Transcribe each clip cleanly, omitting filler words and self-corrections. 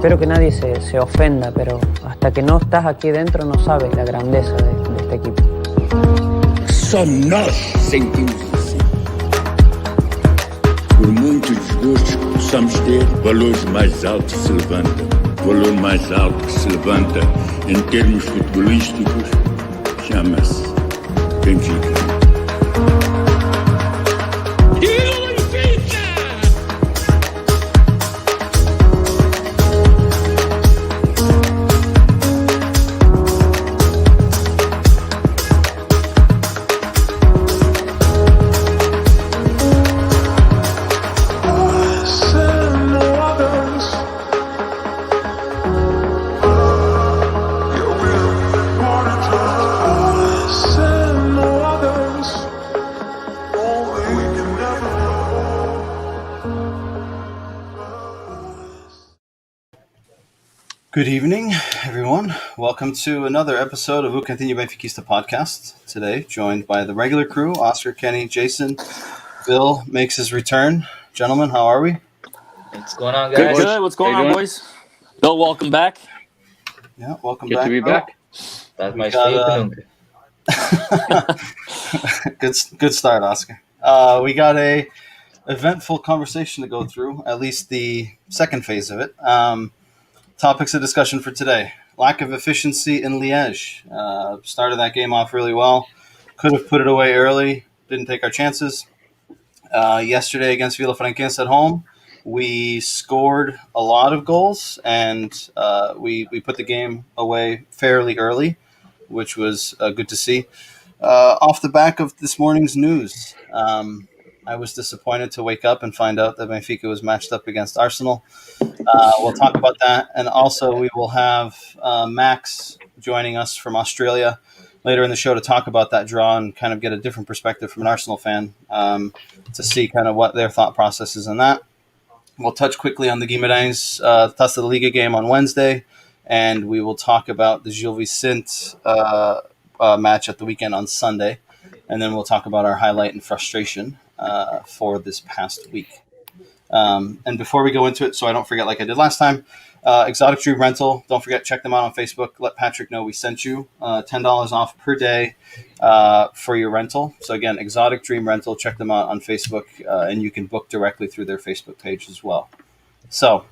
espero que nadie se ofenda, pero hasta que no estás aquí dentro no sabes la grandeza de este equipo. Só nós sentimos assim. Por muitos desgostos que possamos ter, valores mais altos se levantam. O valor mais alto que se levanta em termos futebolísticos chama-se Benfica. Good evening, everyone. Welcome to another episode of Cantinho Benfiquista podcast. Today, joined by the regular crew, Oscar, Kenny, Jason. Bill makes his return. Gentlemen, how are we? What's going on, guys? Good. What's going on, boys? Bill, welcome back. Yeah, welcome Good back. to be back. That's my favorite. Good start, Oscar. We got a eventful conversation to go through, at least the second phase of it. Topics of discussion for today. Lack of efficiency in Liège. Started that game off really well. Could have put it away early. Didn't take our chances. Yesterday against Vilafranquense at home, we scored a lot of goals, and we put the game away fairly early, which was good to see. Off the back of this morning's news, I was disappointed to wake up and find out that Benfica was matched up against Arsenal. We'll talk about that. And also we will have Max joining us from Australia later in the show to talk about that draw and kind of get a different perspective from an Arsenal fan to see kind of what their thought process is on that. We'll touch quickly on the Guimarães Taça da Liga game on Wednesday, and we will talk about the Gil Vicente match at the weekend on Sunday. And then we'll talk about our highlight and frustration for this past week. And before we go into it, so I don't forget like I did last time, Exotic Dream Rental, don't forget, check them out on Facebook. Let Patrick know we sent you $10 off per day for your rental. So again, Exotic Dream Rental, check them out on Facebook, and you can book directly through their Facebook page as well. So,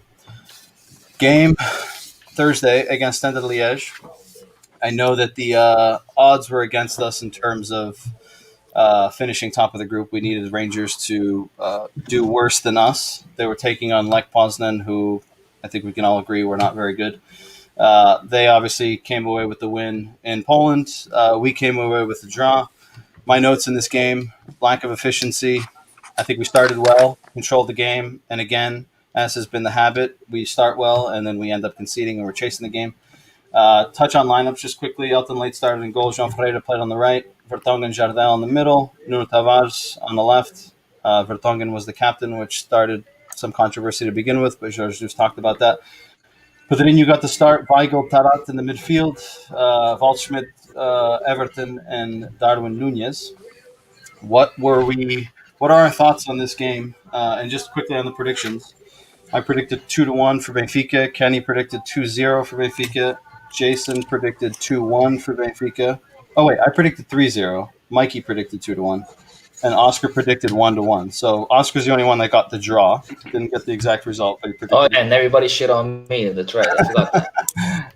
game Thursday against Stade de Liège. I know that the odds were against us in terms of finishing top of the group. We needed Rangers to do worse than us. They were taking on Lech Poznan, who I think we can all agree were not very good. They obviously came away with the win in Poland. We came away with the draw. My notes in this game, lack of efficiency. I think we started well, controlled the game, and again, as has been the habit, we start well, and then we end up conceding and we're chasing the game. Touch on lineups just quickly. Elton Late started in goal. Jean Ferreira played on the right. Vertonghen and Jardel in the middle. Nuno Tavares on the left. Vertonghen was the captain, which started some controversy to begin with, but Jorge just talked about that. Pedrinho got the start. Weigl, Tarat in the midfield. Waldschmidt, Everton, and Darwin Nunez. What are our thoughts on this game? And just quickly on the predictions. I predicted 2-1 for Benfica. Kenny predicted 2-0 for Benfica. Jason predicted 2-1 for Benfica. Oh, wait, I predicted 3-0. Mikey predicted 2-1. And Oscar predicted 1-1. So Oscar's the only one that got the draw. Didn't get the exact result, but he predicted. Oh, and everybody shit on me. That's right. I forgot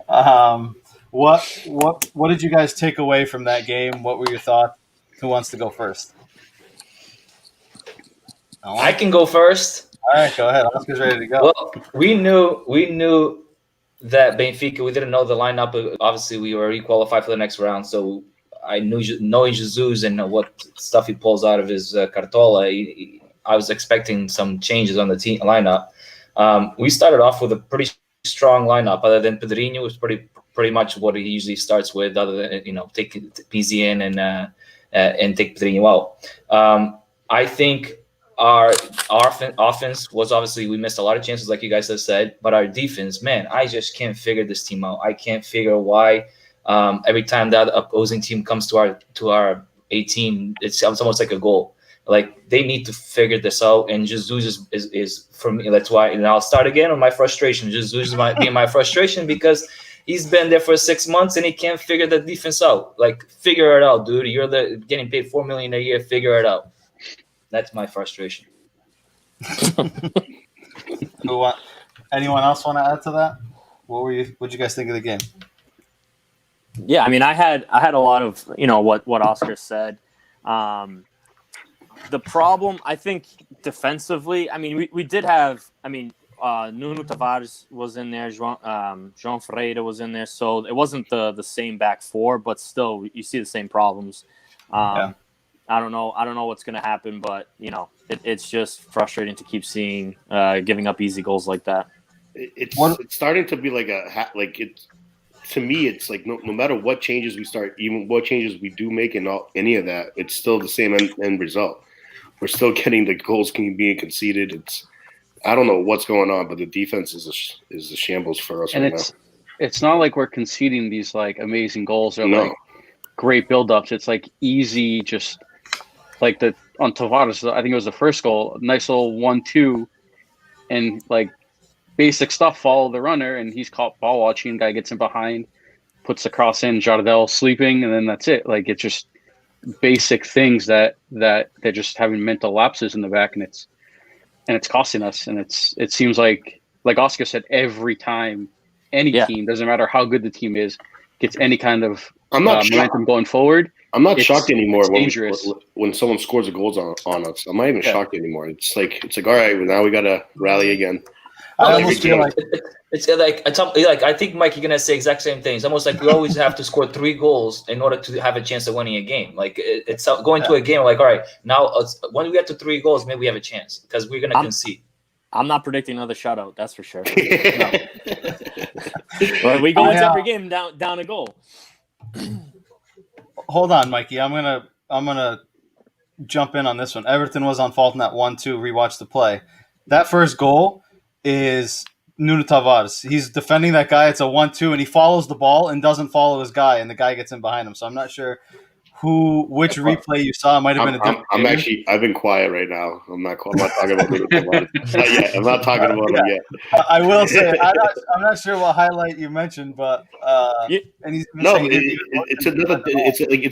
that. What did you guys take away from that game? What were your thoughts? Who wants to go first? I can go first. All right, go ahead. Oscar's ready to go. Well, we knew that Benfica, we didn't know the lineup. Obviously, we already qualified for the next round. So I knew, knowing Jesus and what stuff he pulls out of his cartola, I was expecting some changes on the team lineup. We started off with a pretty strong lineup. Other than Pedrinho, was pretty much what he usually starts with. Other than take PZ in and take Pedrinho out. I think our offense was obviously, we missed a lot of chances, like you guys have said. But our defense, man, I just can't figure this team out. I can't figure why every time that opposing team comes to our A team, it's almost like a goal. Like they need to figure this out. And Jesus is for me. That's why. And I'll start again on my frustration. Jesus might be my frustration because he's been there for 6 months and he can't figure the defense out. Like, figure it out, dude. You're getting paid $4 million a year. Figure it out. That's my frustration. Anyone else want to add to that? What'd you guys think of the game? Yeah, I mean, I had a lot of what Oscar said. The problem, I think, defensively. I mean, we did have. I mean, Nuno Tavares was in there. João Ferreira was in there. So it wasn't the same back four, but still, you see the same problems. I don't know what's going to happen, but it's just frustrating to keep seeing giving up easy goals like that. It's starting to be to me, it's like no matter what changes we start, even what changes we do make, and any of that, it's still the same end result. We're still getting the goals being conceded. I don't know what's going on, but the defense is a shambles for us. And right now. It's not like we're conceding these like amazing goals or like great buildups. It's like easy, just like on Tavares. I think it was the first goal, nice little 1-2, and like basic stuff. Follow the runner, and he's caught ball watching. Guy gets in behind, puts the cross in. Jardel sleeping, and then that's it. Like it's just basic things that they're just having mental lapses in the back, and it's costing us. And it seems like Oscar said, every time any team, doesn't matter how good the team is, gets any kind of momentum going forward. I'm not shocked anymore when someone scores a goal on us. I'm not even shocked anymore. It's like all right, well, now we gotta rally again. I almost feel like it's like I think, Mike, you're gonna say exact same thing. It's almost like we always have to score 3 goals in order to have a chance of winning a game. Like it's going to a game like, all right, now when we get to 3 goals, maybe we have a chance because we're gonna concede. I'm not predicting another shutout. That's for sure. But we go into every game down a goal. Hold on, Mikey. I'm gonna jump in on this one. Everton was on fault in that 1-2. Rewatch the play. That first goal is Nuno Tavares. He's defending that guy. It's a 1-2, and he follows the ball and doesn't follow his guy, and the guy gets in behind him. So I'm not sure which replay you saw. It might have been a different I've been quiet right now. I'm not talking about Nuno Tavares. Not yet. I'm not talking about him yet. I will say I'm not sure what highlight you mentioned, but it's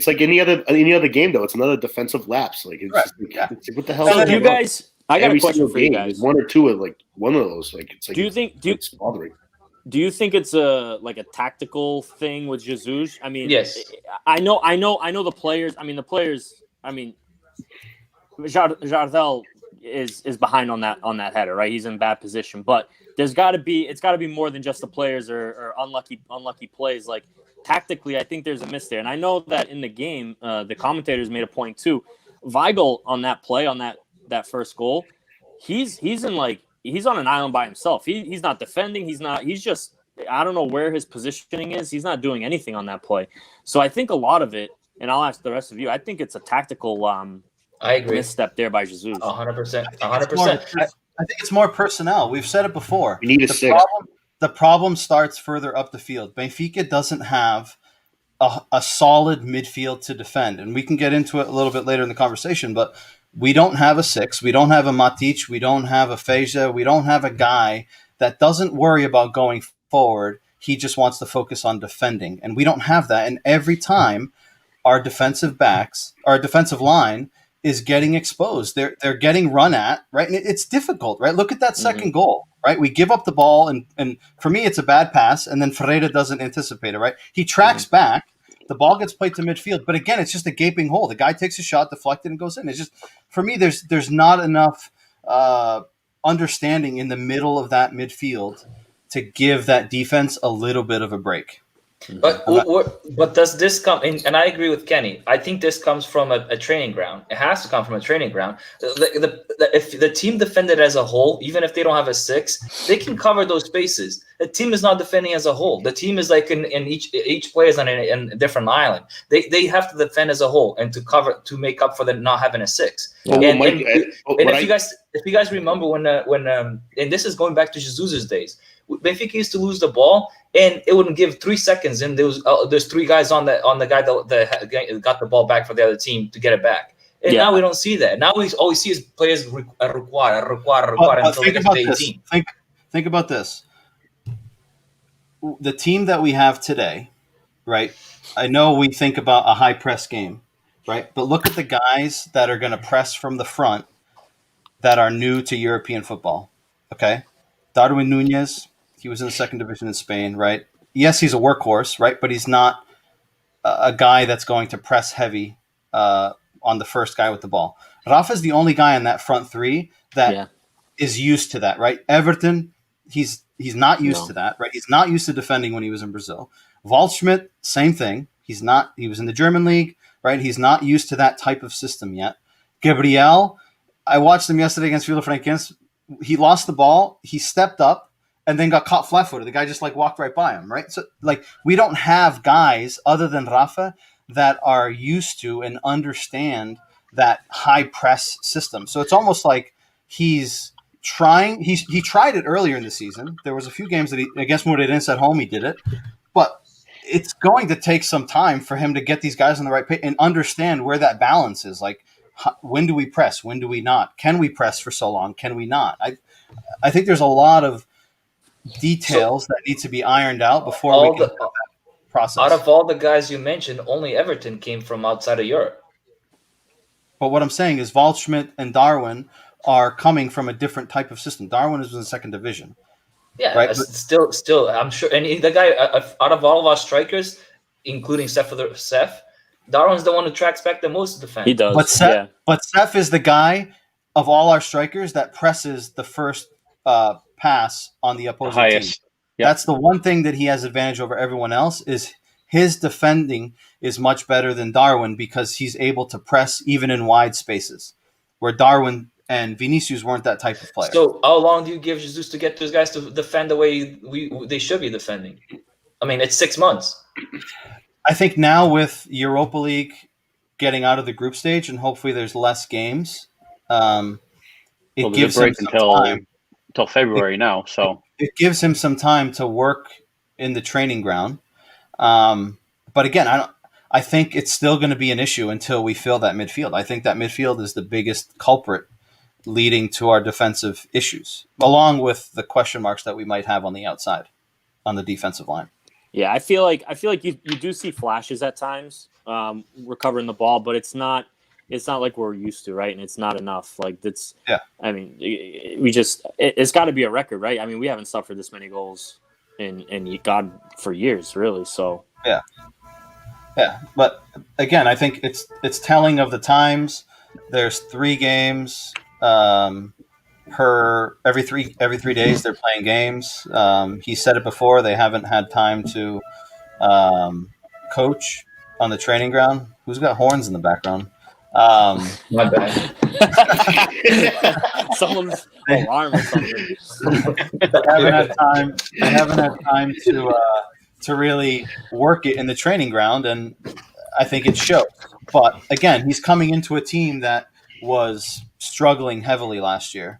like any other game though. It's another defensive lapse. Like it's what the hell? So you guys, I got a question for you guys. There's 1 or 2 of like one of those. Like it's like. It's bothering? Do you think it's a tactical thing with Jesus? I mean, yes. I know the players. I mean, Jardel is behind on that header, right? He's in bad position, but it's got to be more than just the players or unlucky plays. Like tactically, I think there's a miss there, and I know that in the game, the commentators made a point too. Weigl on that play on that first goal, he's on an island by himself. He's not defending. He's just, I don't know where his positioning is. He's not doing anything on that play. So I think a lot of it, and I'll ask the rest of you, I think it's a tactical I agree. misstep there by Jesus. 100%. I think it's more personnel. We've said it before. We need a 6. The problem starts further up the field. Benfica doesn't have a solid midfield to defend, and we can get into it a little bit later in the conversation, but we don't have a 6. We don't have a Matic. We don't have a Feja. We don't have a guy that doesn't worry about going forward. He just wants to focus on defending. And we don't have that. And every time our defensive line is getting exposed, they're getting run at, right? And it's difficult, right? Look at that second goal, right? We give up the ball, and for me, it's a bad pass, and then Ferreira doesn't anticipate it, right? He tracks back. The ball gets played to midfield, but again, it's just a gaping hole. The guy takes a shot, deflected, and goes in. It's just, for me, there's not enough understanding in the middle of that midfield to give that defense a little bit of a break. But does this come? And I agree with Kenny. I think this comes from a training ground. It has to come from a training ground. If the team defended as a whole, even if they don't have a 6, they can cover those spaces. The team is not defending as a whole. The team is like in each player is on a different island. They have to defend as a whole and to make up for the not having a 6. If you guys remember when and this is going back to Jesus' days. Benfica used to lose the ball, and it wouldn't give 3 seconds, and there's 3 guys on the guy that got the ball back for the other team to get it back. And now we don't see that. Now we always see is players require until they get to the 18. Think about this. The team that we have today, right? I know we think about a high press game, right? But look at the guys that are going to press from the front that are new to European football, okay? Darwin Nunez, he was in the second division in Spain, right? Yes, he's a workhorse, right? But he's not a guy that's going to press heavy on the first guy with the ball. Rafa's the only guy in that front three that is used to that, right? Everton, he's not used to that, right? He's not used to defending when he was in Brazil. Waldschmidt, same thing. He was in the German league, right? He's not used to that type of system yet. Gabriel, I watched him yesterday against Vilafranquense. He lost the ball. He stepped up and then got caught flat-footed. The guy just walked right by him, right? So we don't have guys other than Rafa that are used to and understand that high press system. So it's almost like he's trying. He tried it earlier in the season. There was a few games that against Moreirense at home he did it, but it's going to take some time for him to get these guys on the right page and understand where that balance is. Like, when do we press? When do we not? Can we press for so long? Can we not? I think there's a lot of details that need to be ironed out before we can that process. Out of all the guys you mentioned, only Everton came from outside of Europe. But what I'm saying is Waldschmidt and Darwin are coming from a different type of system. Darwin is in the second division. Yeah, right? Still, I'm sure. And the guy, out of all of our strikers, including Seth, Darwin's the one who tracks back the most defense. He does. But Seth is the guy of all our strikers that presses the first pass on the opposing team. Yep. That's the one thing that he has advantage over everyone else is his defending is much better than Darwin because he's able to press even in wide spaces, where Darwin and Vinicius weren't that type of player. So how long do you give Jesus to get those guys to defend the way they should be defending? I mean, it's 6 months. I think now with Europa League getting out of the group stage and hopefully there's less games, it gives him some time. Until February now, so it gives him some time to work in the training ground. But again, I think it's still going to be an issue until we fill that midfield. I think that midfield is the biggest culprit leading to our defensive issues, along with the question marks that we might have on the outside, on the defensive line. Yeah, I feel like you do see flashes at times recovering the ball, but it's not like we're used to, right? And it's not enough. I mean, it's got to be a record, right? I mean, we haven't suffered this many goals in God for years, really. So yeah. But again, I think it's telling of the times. There's 3 games every three days. They're playing games. He said it before. They haven't had time to coach on the training ground. Who's got horns in the background? My bad. Someone's alarm or something. I haven't had time to really work it in the training ground, and I think it shows. But again, he's coming into a team that was struggling heavily last year.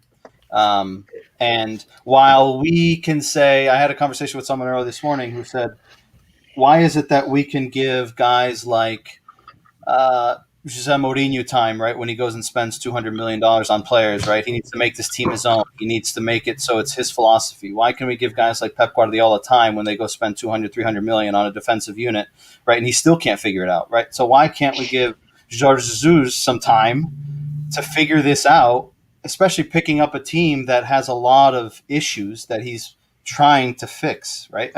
And while we can say, I had a conversation with someone earlier this morning who said, why is it that we can give guys like Jose Mourinho time, right? When he goes and spends $200 million on players, right? He needs to make this team his own. He needs to make it so it's his philosophy. Why can we give guys like Pep Guardiola time when they go spend 200, 300 million on a defensive unit, right? And he still can't figure it out, right? So why can't we give Jorge Jesus some time to figure this out, especially picking up a team that has a lot of issues that he's trying to fix, right?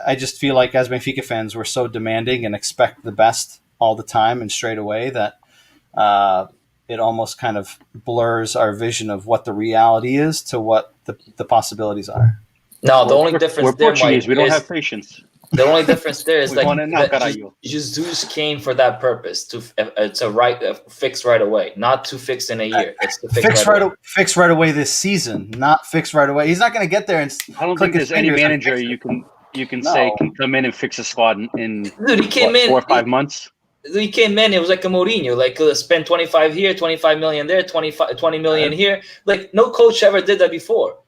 I just feel like as Benfica fans, we're so demanding and expect the best all the time and straight away that it almost kind of blurs our vision of what the reality is to what the possibilities are. No, the only difference we're there, Portuguese. Mike, we don't have patience. The only difference there is that Jesus came for that purpose to fix right away, not to fix in a year. It's to fix right away this season, not fix right away. He's not going to get there and I don't think there's any manager you can say can come in and fix a squad in Dude, he came in 4 or 5 months. He came in, it was like a Mourinho, spend 25 here, 25 million there, 20 million here. Like no coach ever did that before.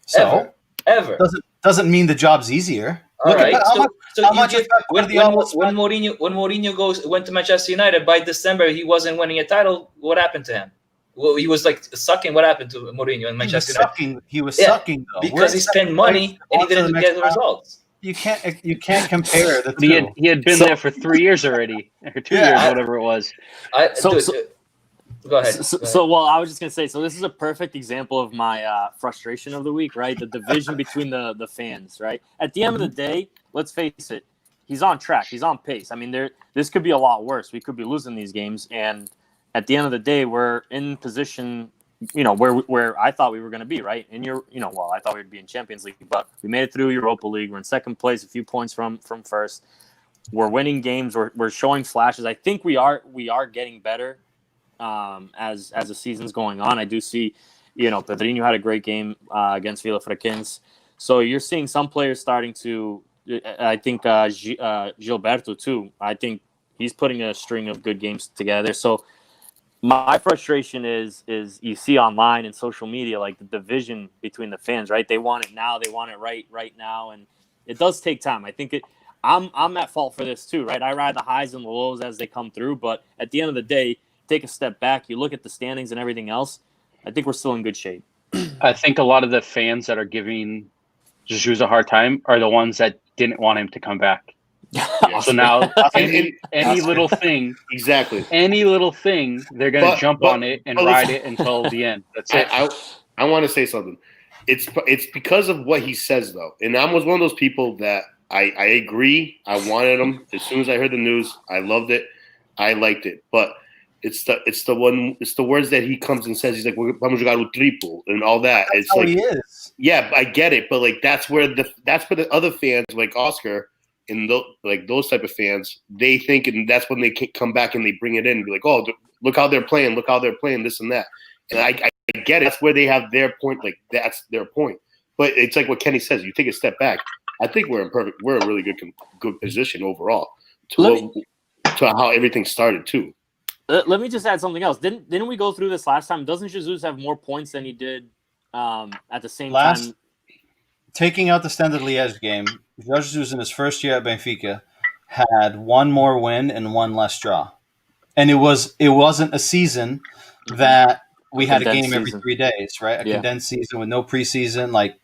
So Ever. doesn't mean the job's easier. All Look right. at how much Pep when Guardiola spent. Mourinho went to Manchester United, by December he wasn't winning a title. What happened to him? Well, he was like sucking. What happened to Mourinho in Manchester United? He was sucking though. Because he spent money and he didn't get the results. You can't compare the two. He had been there for 3 years already, or 2 years, whatever it was. Go ahead. Well, I was just gonna say. So this is a perfect example of my frustration of the week, right? The division between the fans, right? At the end of the day, let's face it, he's on track. He's on pace. I mean, this could be a lot worse. We could be losing these games, and at the end of the day, we're in position, where I thought we were going to be, right? And I thought we'd be in Champions League, but we made it through Europa League. We're in second place, a few points from first. We're winning games. We're showing flashes. I think we are getting better as the season's going on. I do see, Pedrinho had a great game against Vilafranquense. So you're seeing some players starting to. I think Gilberto too. I think he's putting a string of good games together. So. My frustration is you see online and social media, like the division between the fans, right? They want it now. They want it right now. And it does take time. I think I'm at fault for this too, right? I ride the highs and the lows as they come through. But at the end of the day, take a step back. You look at the standings and everything else. I think we're still in good shape. I think a lot of the fans that are giving Jesus a hard time are the ones that didn't want him to come back. So now any little thing, exactly, any little thing, they're gonna jump on it and ride it until the end. That's it. I want to say something. It's because of what he says though, and I was one of those people that I agree. I wanted him as soon as I heard the news. I loved it. I liked it, but it's the words that he comes and says. He's like, "Vamos jogar o triplo" and all that. That's it's how like, he is. Yeah, I get it, but like that's where the other fans like Oscar. And those type of fans, they think, and that's when they come back and they bring it in and be like, "Oh, look how they're playing! Look how they're playing this and that." And I get it. That's where they have their point. Like that's their point. But it's like what Kenny says. You take a step back. I think we're a really good position overall to how everything started too. Let me just add something else. Didn't we go through this last time? Doesn't Jesus have more points than he did at the same time? Taking out the Standard Liège game, Jorge Jesus in his first year at Benfica had one more win and one less draw, and it wasn't a season that we had a game every 3 days, right? A condensed season with no preseason. Like,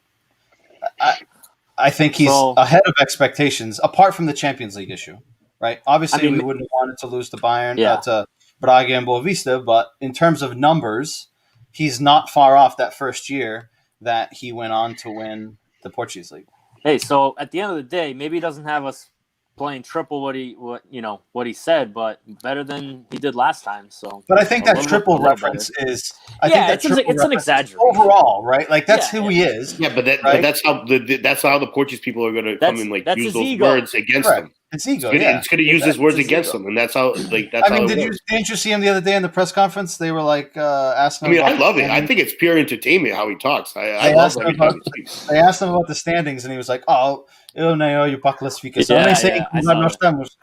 I think he's ahead of expectations. Apart from the Champions League issue, right? Obviously, we wouldn't have wanted to lose to Bayern, to Braga and Boavista, but in terms of numbers, he's not far off that first year that he went on to win the Portuguese league. Hey, so at the end of the day, maybe he doesn't have us playing triple what he said, but better than he did last time. So, but I think that triple reference is. It's an exaggeration overall, right? Like that's who he is. Yeah, but that's how the Portuguese people are going to come and like use those words against him. It's ego. It's going to use his words against him, and that's how. Didn't you see him the other day in the press conference? They were like asking. I love it. I think it's pure entertainment how he talks. I love every time he speaks. They asked him about the standings, and he was like, "Oh, eu nem olho para a classificação."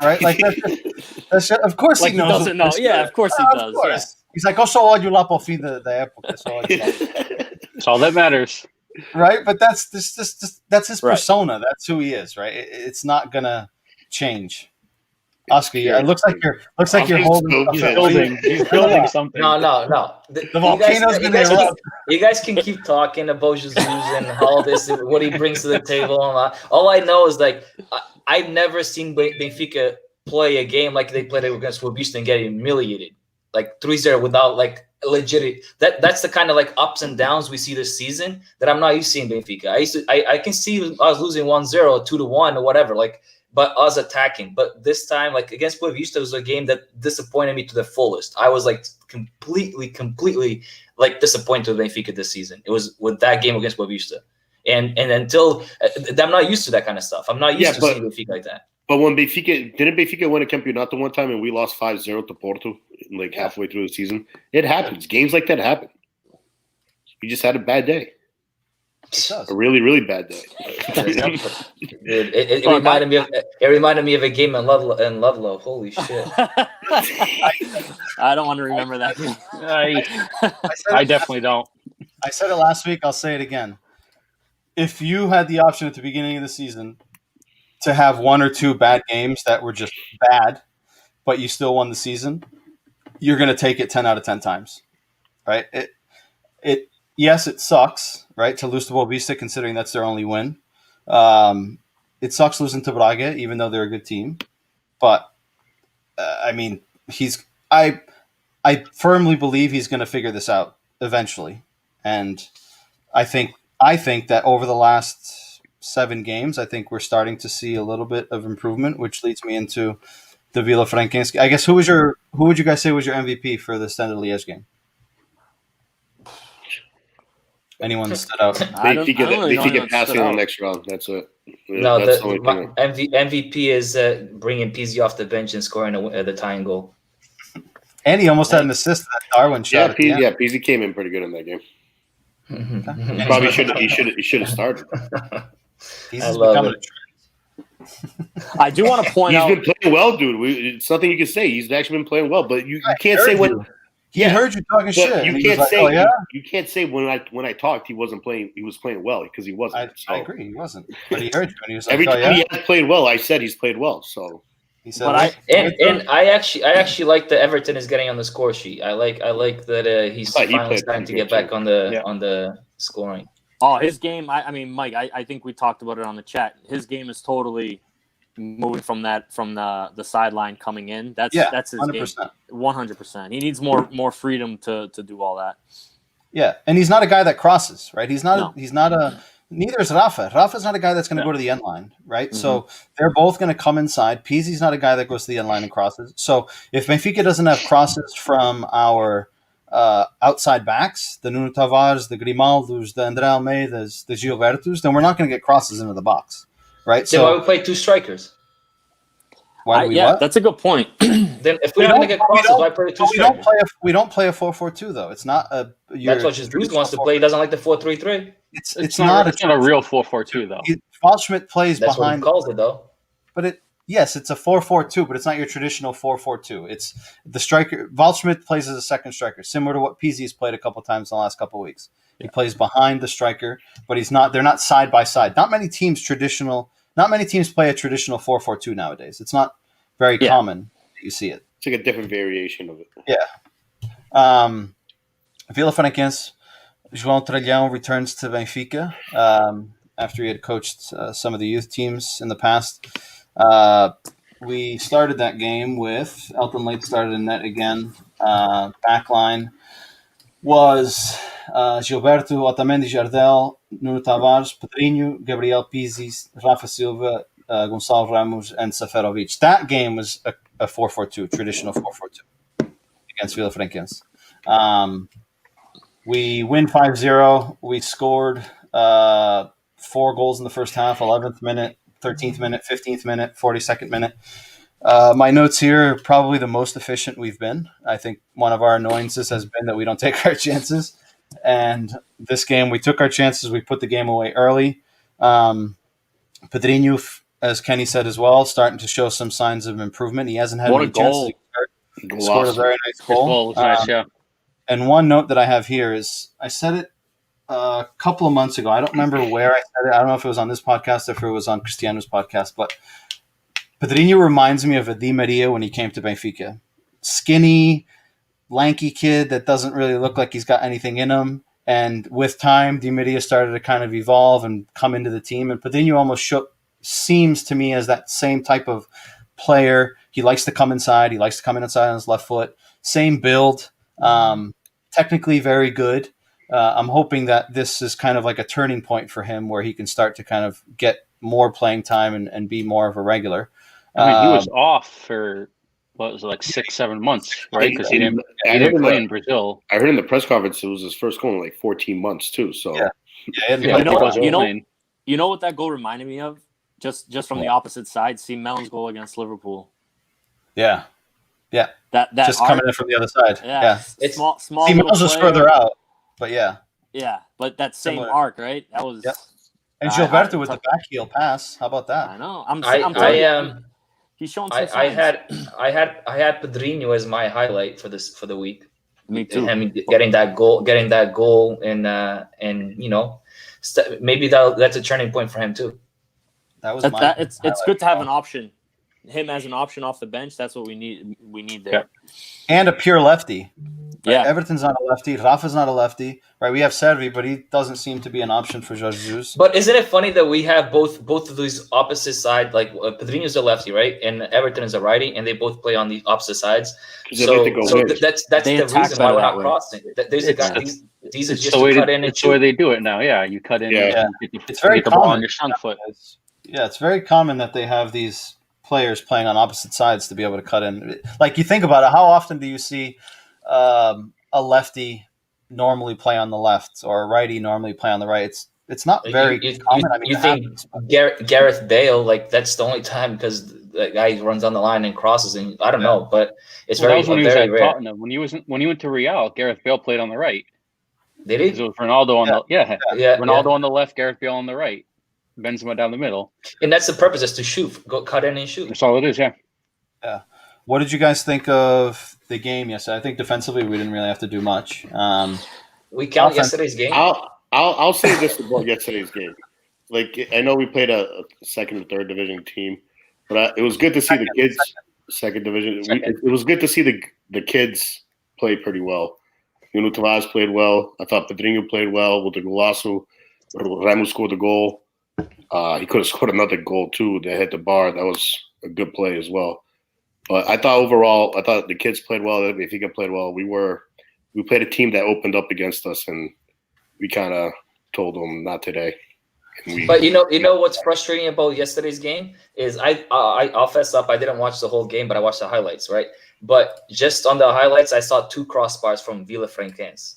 Right? Like that's of course like he knows. He doesn't know. Yeah, of course he does. Yeah. He's like, "Eu só olho lá para o fim da época." That's all that matters, right? But that's his persona. That's who he is, right? It's not gonna change. Oscar, it looks like you're holding. He's building something. No. The volcano's gonna erupt. You guys can keep talking about Jesus and all this, what he brings to the table. All I know is like I've never seen Benfica play a game like they played against Boavista and get humiliated, like 3-0 without like legit. That's the kind of like ups and downs we see this season that I'm not used to seeing Benfica. I can see us losing 1-0, 2-1, or whatever, like. But us attacking. But this time, like against Boavista, was a game that disappointed me to the fullest. I was like completely like disappointed with Benfica this season. It was with that game against Boavista, and until I'm not used to that kind of stuff. I'm not used to seeing Benfica like that. But when didn't Benfica win a campeonato one time and we lost 5-0 to Porto like halfway through the season? It happens. Games like that happen. You just had a bad day. A really, really bad day. It reminded me of a game in Ludlow. Holy shit! I don't want to remember that game. I definitely don't. I said it last week. I'll say it again. if you had the option at the beginning of the season to have one or two bad games that were just bad, but you still won the season, you're going to take it 10 out of 10 times, right? Yes, it sucks, right, to lose to Boavista considering that's their only win. It sucks losing to Braga, even though they're a good team. But, I mean, I firmly believe he's going to figure this out eventually. And I think that over the last 7 games, I think we're starting to see a little bit of improvement, which leads me into the Vilafranquense. I guess who would you guys say was your MVP for the Standard Liège game? Anyone that stood out? They keep passing on the next round. That's it. No, that's the MVP is bringing Pizzi off the bench and scoring the tying goal. And he almost had an assist to that Darwin shot. Pizzi came in pretty good in that game. Probably he should have started. He's becoming a trend. I do want to point out he's been playing well, dude. It's nothing you can say. He's actually been playing well, but you can't say what. He heard you talking shit. You can't say you can't say when I talked he wasn't playing. He was playing well because he wasn't. I agree, he wasn't. But he heard you, and he was like, every time he has played well, I said he's played well. So he said, I actually like that Everton is getting on the score sheet. I like that he's finally starting to get back on the scoring. Oh, his game. I mean, Mike. I think we talked about it on the chat. His game is totally moving from the sideline coming in. That's his 100%. Game. 100%. He needs more freedom to do all that. Yeah, and he's not a guy that crosses, right? Neither is Rafa. Rafa's not a guy that's going to go to the end line, right? Mm-hmm. So they're both going to come inside. Pizzi's not a guy that goes to the end line and crosses. So if Benfica doesn't have crosses from our outside backs, the Nuno Tavares, the Grimaldos, the André Almeidas, the Gilbertos, then we're not going to get crosses into the box. Right, so why we play 2 strikers? That's a good point. Then if we're not going to get crosses, why play 2 strikers? We don't play a 4-4-2 though. It's not a. That's what Jesus wants to play. He doesn't like the 4-3-3. It's not a real 4-4-2 though. Waldschmidt plays That's behind. That's what he calls it though. But it's a 4-4-2, but it's not your traditional 4-4-2. It's the striker. Waldschmidt plays as a second striker, similar to what Pizzi's played a couple times in the last couple of weeks. He plays behind the striker, but they're not side by side. Not many teams play a traditional 4-4-2 nowadays. It's not very common that you see it. It's like a different variation of it. Yeah. Vilafranquense, João Tralhão returns to Benfica after he had coached some of the youth teams in the past. We started that game with Elton Late started in net again. Backline was Gilberto, Otamendi, Jardel, Nuno Tavares, Pedrinho, Gabriel Pizzi, Rafa Silva, Gonçalo Ramos, and Seferovic. That game was a 4-4-2, traditional 4-4-2 against Vilafranquense. We win 5-0. We scored 4 goals in the first half, 11th minute, 13th minute, 15th minute, 42nd minute. My notes here are probably the most efficient we've been. I think one of our annoyances has been that we don't take our chances. And this game, we took our chances. We put the game away early. Pedrinho, as Kenny said as well, starting to show some signs of improvement. He hasn't had any chances. He scored a very nice goal. Nice, yeah. And one note that I have here is I said it a couple of months ago. I don't remember where I said it. I don't know if it was on this podcast or if it was on Cristiano's podcast, but Pedrinho reminds me of a Di Maria when he came to Benfica. Skinny, lanky kid that doesn't really look like he's got anything in him. And with time, Di Maria started to kind of evolve and come into the team. And Pedrinho almost seems to me as that same type of player. He likes to come inside. He likes to come inside on his left foot. Same build. Technically very good. I'm hoping that this is kind of like a turning point for him where he can start to kind of get more playing time and be more of a regular. I mean, he was off for, what was it, like 6-7 months, right? Because he didn't play in Brazil. I heard in the press conference it was his first goal in like 14 months too. So you know what that goal reminded me of? Just from the opposite side, see Melon's goal against Liverpool. Yeah. That just coming in from the other side. Yeah. It's small. See, Melon's was further out, but yeah. Yeah, but that same arc, right? That was. Yep. And Gilberto with the back heel pass. How about that? I know. I'm telling you. He's showing some signs. I had Pedrinho as my highlight for the week. Me too. Him getting that goal, and maybe that's a turning point for him too. That was it's good to have an option. Him as an option off the bench. That's what we need. We need there. And a pure lefty. Right? Yeah. Everton's not a lefty. Rafa's not a lefty. Right? We have Servi, but he doesn't seem to be an option for Jorge Jesus. But isn't it funny that we have both of these opposite sides? Like Pedrinho's a lefty, right, and Everton is a righty, and they both play on the opposite sides. So that's the reason why we're not crossing. There's a guy. These are just to cut in and it's the way they do it now. Yeah, you cut in. Yeah. It's very common on your front foot. It's very common that they have these players playing on opposite sides to be able to cut in. Like, you think about it, how often do you see a lefty normally play on the left or a righty normally play on the right? It's not very common. You think Gareth Bale, like, that's the only time, because the guy runs on the line and crosses, and I don't know, but it's very rare. When he went to Real, Gareth Bale played on the right. Did he? It was Ronaldo on Ronaldo on the left, Gareth Bale on the right. Benzema down the middle. And that's the purpose, is to shoot. Go cut in and shoot. That's all it is, yeah. Yeah. What did you guys think of the game yesterday? I think defensively we didn't really have to do much. We count yesterday's game? I'll say this about yesterday's game. Like, I know we played a second or third division team, but it was good to see the kids. Second division. It was good to see the kids play pretty well. Nuno Tavares played well. I thought Pedrinho played well with the golazo. Ramos scored the goal. He could have scored another goal too that hit the bar. That was a good play as well. But I thought overall, the kids played well. Benfica played well. We played a team that opened up against us, and we kind of told them not today. But you know what's frustrating about yesterday's game is I'll fess up. I didn't watch the whole game, but I watched the highlights, right? But just on the highlights, I saw 2 crossbars from Vilafranquense.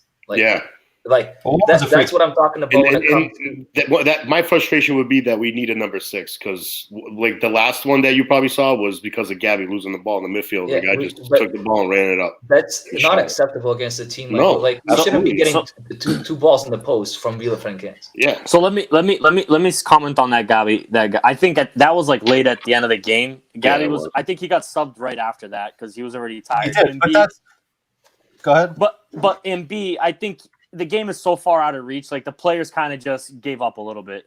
That's what I'm talking about. My frustration would be that we need a number 6, because like the last one that you probably saw was because of Gabby losing the ball in the midfield. The guy just took the ball and ran it up. That's not acceptable against a team like we shouldn't be getting two balls in the post from Vilafranquense. Yeah. So let me comment on that, Gabby. I think that was like late at the end of the game. Gabby was. I think he got subbed right after that because he was already tired. Go ahead. But in B, I think the game is so far out of reach. Like, the players kind of just gave up a little bit.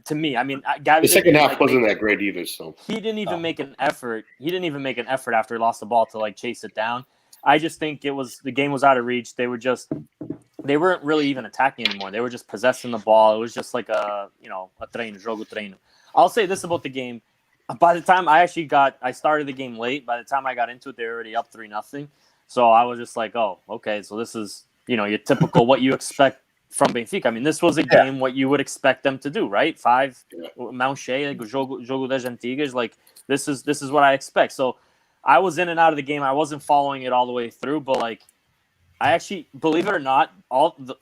To me, I mean, Gabby. The second half wasn't that great either. So he didn't even make an effort. He didn't even make an effort after he lost the ball to like chase it down. I just think the game was out of reach. They weren't really even attacking anymore. They were just possessing the ball. It was just like a jogo treino. I'll say this about the game. By the time I started the game late. By the time I got into it, they were already up 3-0. So I was just like, oh, okay. So this is, your typical what you expect from Benfica. I mean, this was a game what you would expect them to do, right? 5, mão cheia, jogo das antigas. Like, this is what I expect. So I was in and out of the game. I wasn't following it all the way through, but like, I actually, believe it or not,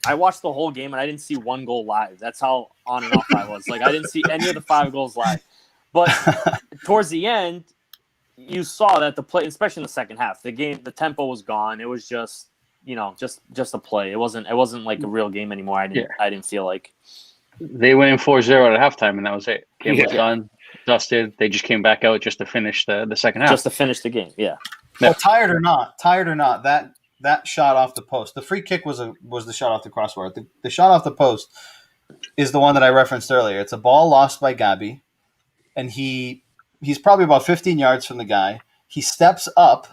I watched the whole game and I didn't see 1 goal live. That's how on and off I was. Like, I didn't see any of the 5 goals live. But towards the end, you saw that the play, especially in the second half, the tempo was gone. It was just, just a play. It wasn't like a real game anymore. I didn't feel like. They went in 4-0 at halftime, and that was it. Game was done, dusted. They just came back out just to finish the second half. Just to finish the game, yeah. Well, tired or not, that shot off the post. The free kick was the shot off the crossbar. The shot off the post is the one that I referenced earlier. It's a ball lost by Gabi, and he's probably about 15 yards from the guy. He steps up,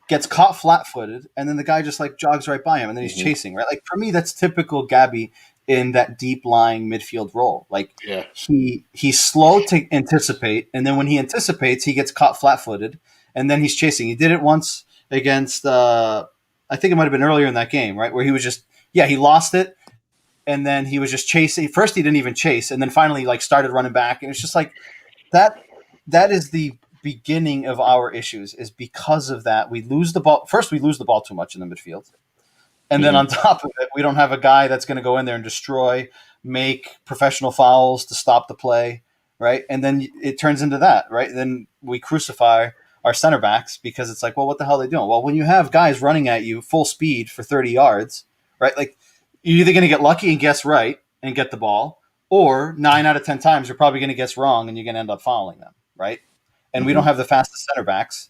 gets caught flat-footed, and then the guy just like jogs right by him, and then he's chasing, right? Like, for me, that's typical Gabi in that deep-lying midfield role. Like, he's slow to anticipate, and then when he anticipates, he gets caught flat-footed, and then he's chasing. He did it once against, I think it might have been earlier in that game, right, where he was just, he lost it, and then he was just chasing. First, he didn't even chase, and then finally, like, started running back, and it's just like that is the beginning of our issues, is because of that. We lose the ball. First, we lose the ball too much in the midfield. And then on top of it, we don't have a guy that's going to go in there and destroy, make professional fouls to stop the play, right? And then it turns into that, right? Then we crucify our center backs because it's like, well, what the hell are they doing? Well, when you have guys running at you full speed for 30 yards, right? Like, you're either going to get lucky and guess right and get the ball, or 9 out of 10 times you're probably going to guess wrong and you're going to end up fouling them, right? And we don't have the fastest center backs,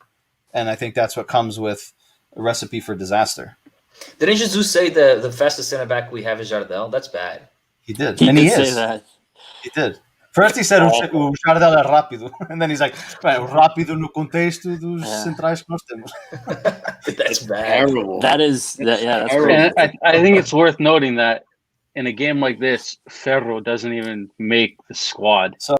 and I think that's what comes with a recipe for disaster. Didn't Jesus say the fastest center back we have is Jardel? That's bad. He did. He and did he say is. that. He did. First he said o Jardel é rápido. And then he's like, rápido no contexto dos centrais que nós temos. That's bad. Terrible. That's terrible. crazy. And I think it's worth noting that in a game like this, Ferro doesn't even make the squad. So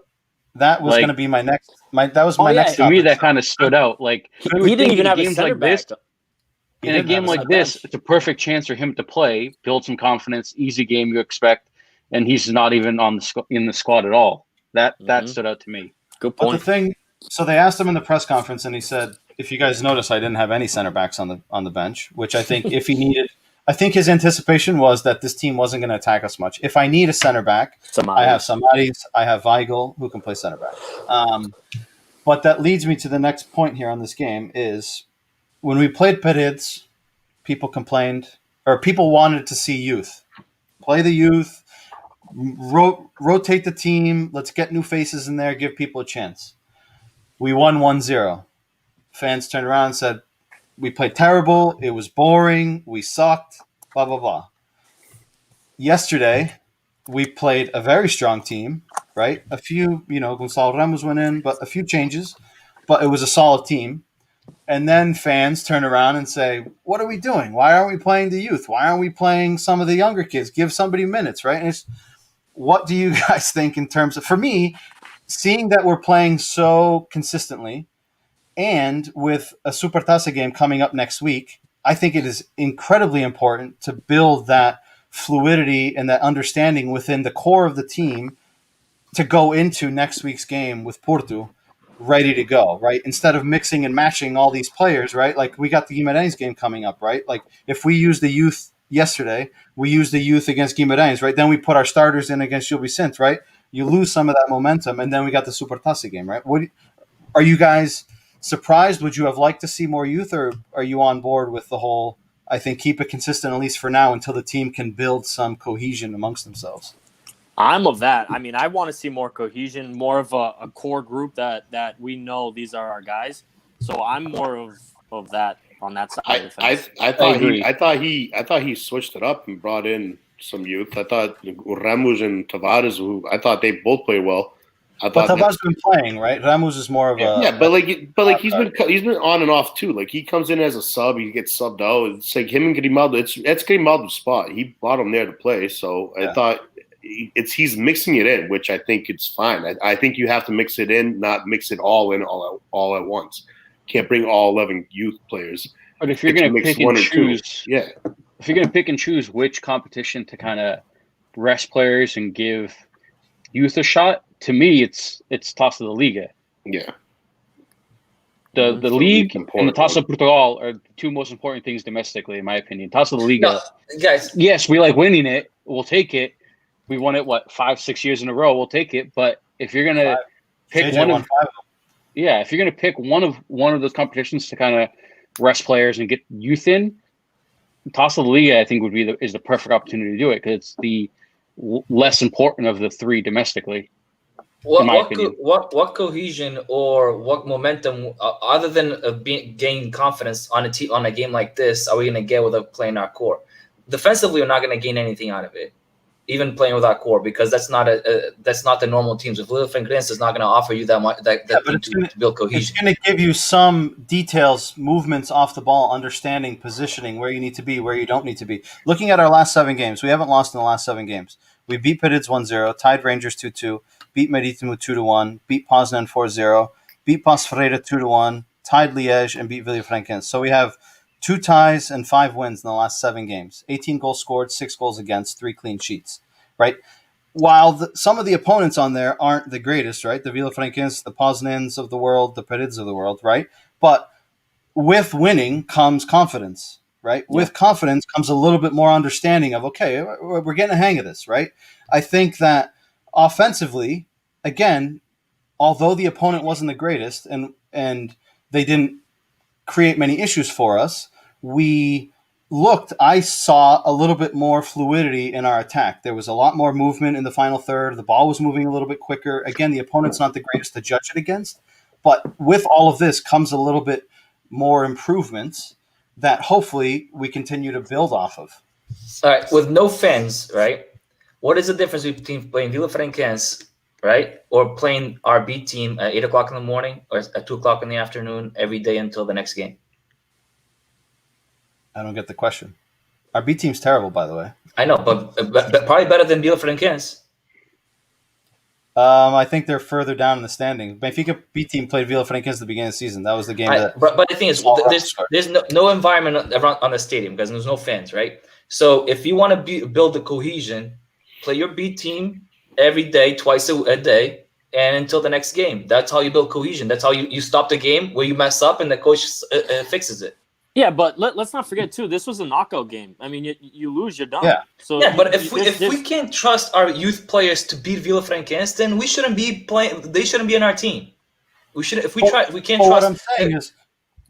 that was Like- going to be my next. That was my yeah, next To me, topic. that kind of stood out. Like He you would didn't think even in have a games center like this, back. in a game like this, it's a perfect chance for him to play, build some confidence, easy game you expect, and he's not even in the squad at all. That stood out to me. Good But the point. thing, so they asked him in the press conference, and he said, "If you guys notice, I didn't have any center backs on the bench, which I think if he needed." I think his anticipation was that this team wasn't going to attack us much. If I need a center back, I have Samaris, I have Weigl, who can play center back. But that leads me to the next point here on this game is when we played Paredes, people complained, or people wanted to see youth. Play the youth, rotate the team, let's get new faces in there, give people a chance. We won 1-0. Fans turned around and said, we played terrible, it was boring, we sucked, blah, blah, blah. Yesterday, we played a very strong team, right? A few, Gonçalo Ramos went in, but a few changes, but it was a solid team. And then fans turn around and say, what are we doing? Why aren't we playing the youth? Why aren't we playing some of the younger kids? Give somebody minutes, right? And it's, what do you guys think in terms of, for me, seeing that we're playing so consistently and with a Supertaça game coming up next week, I think it is incredibly important to build that fluidity and that understanding within the core of the team to go into next week's game with Porto ready to go, right? Instead of mixing and matching all these players, right? Like we got the Guimarães game coming up, right? Like if we use the youth yesterday, we use the youth against Guimarães, right? Then we put our starters in against Gil Vicente, right? You lose some of that momentum, and then we got the Supertaça game, right? Are you guys surprised? Would you have liked to see more youth, or are you on board with the whole, I think, keep it consistent, at least for now, until the team can build some cohesion amongst themselves? I'm of that. I mean, I want to see more cohesion, more of a core group that we know these are our guys. So I'm more of that on that side of the fence. I thought he switched it up and brought in some youth. I thought Ramos and Tavares, who I thought they both play well. But Tavares been playing, right? Ramos is more of he's been on and off too. Like he comes in as a sub, he gets subbed out. It's like him and Grimaldo. It's Grimaldo's spot. He brought him there to play. So I thought he's mixing it in, which I think it's fine. I think you have to mix it in, not mix it all in all at once. Can't bring all 11 youth players. But if you're going to pick and choose, if you're going to pick and choose which competition to kind of rest players and give youth a shot, to me, it's Taça da Liga. Yeah. The league and the Taça de Portugal are the two most important things domestically, in my opinion. Taça da Liga, guys. Yes, we like winning it. We'll take it. We won it 5-6 years in a row. We'll take it. But if you're gonna pick if you're gonna pick one of those competitions to kind of rest players and get youth in, Taça da Liga, I think is the perfect opportunity to do it because it's the less important of the three domestically. What cohesion or what momentum, other than gaining confidence on a game like this, are we going to get without playing our core? Defensively, we're not going to gain anything out of it, even playing with our core, because that's not the normal teams. If Vilafranquense is not going to offer you that much, to build cohesion. It's going to give you some details, movements off the ball, understanding, positioning, where you need to be, where you don't need to be. Looking at our last 7 games, we haven't lost in the last 7 games. We beat Paredes 1-0, tied Rangers 2-2, beat Marítimo 2-1, beat Poznan 4-0, beat Paços Ferreira 2-1, tied Liège, and beat Vilafranquense. So we have 2 ties and 5 wins in the last 7 games. 18 goals scored, 6 goals against, 3 clean sheets, right? While some of the opponents on there aren't the greatest, right? The Vilafranquense, the Poznans of the world, the Paredes of the world, right? But with winning comes confidence, right? Yeah. With confidence comes a little bit more understanding of, okay, we're getting a hang of this, right? I think that offensively, again, although the opponent wasn't the greatest and they didn't create many issues for us, I saw a little bit more fluidity in our attack. There was a lot more movement in the final third. The ball was moving a little bit quicker. Again, the opponent's not the greatest to judge it against, but with all of this comes a little bit more improvements that hopefully we continue to build off of. All right, with no fans, right? What is the difference between playing Vilafranquense, right, or playing our B team at 8 o'clock in the morning or at 2 o'clock in the afternoon every day until the next game? I don't get the question. Our B team's terrible, by the way. I know, but probably better than Vilafranquense. I think they're further down in the standing. Benfica B team played Vilafranquense at the beginning of the season. That was the game but the thing is, there's no environment around on the stadium because there's no fans, right? So if you want to build the cohesion, play your B team every day, twice a day, and until the next game. That's how you build cohesion. That's how you stop the game where you mess up and the coach fixes it. Yeah, but let's not forget too. This was a knockout game. I mean, you lose, you're done. Yeah. So yeah, but if we can't trust our youth players to beat Vilafranquense, then we shouldn't be playing. They shouldn't be in our team. We should. If we try, we can't trust.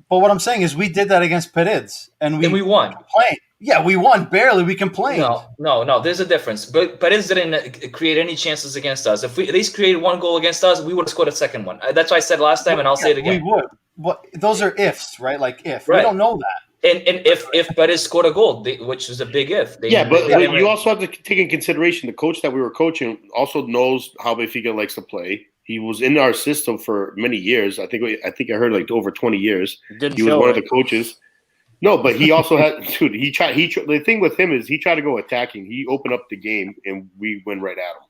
What I'm saying is, we did that against Paredes, and we won. Complained. Yeah, we won barely. We complained. No. There's a difference. But Paredes didn't create any chances against us. If we at least created one goal against us, we would have scored a second one. That's what I said last time, and I'll say it again. We would. But those are ifs, right? Like if we don't know that. And if Paredes scored a goal, which is a big if. But you also have to take in consideration the coach that we were coaching also knows how Benfica likes to play. He was in our system for many years. I think I heard like over 20 years. He was one of the coaches. No, but he also had dude. He tried. The thing with him is he tried to go attacking. He opened up the game and we went right at him.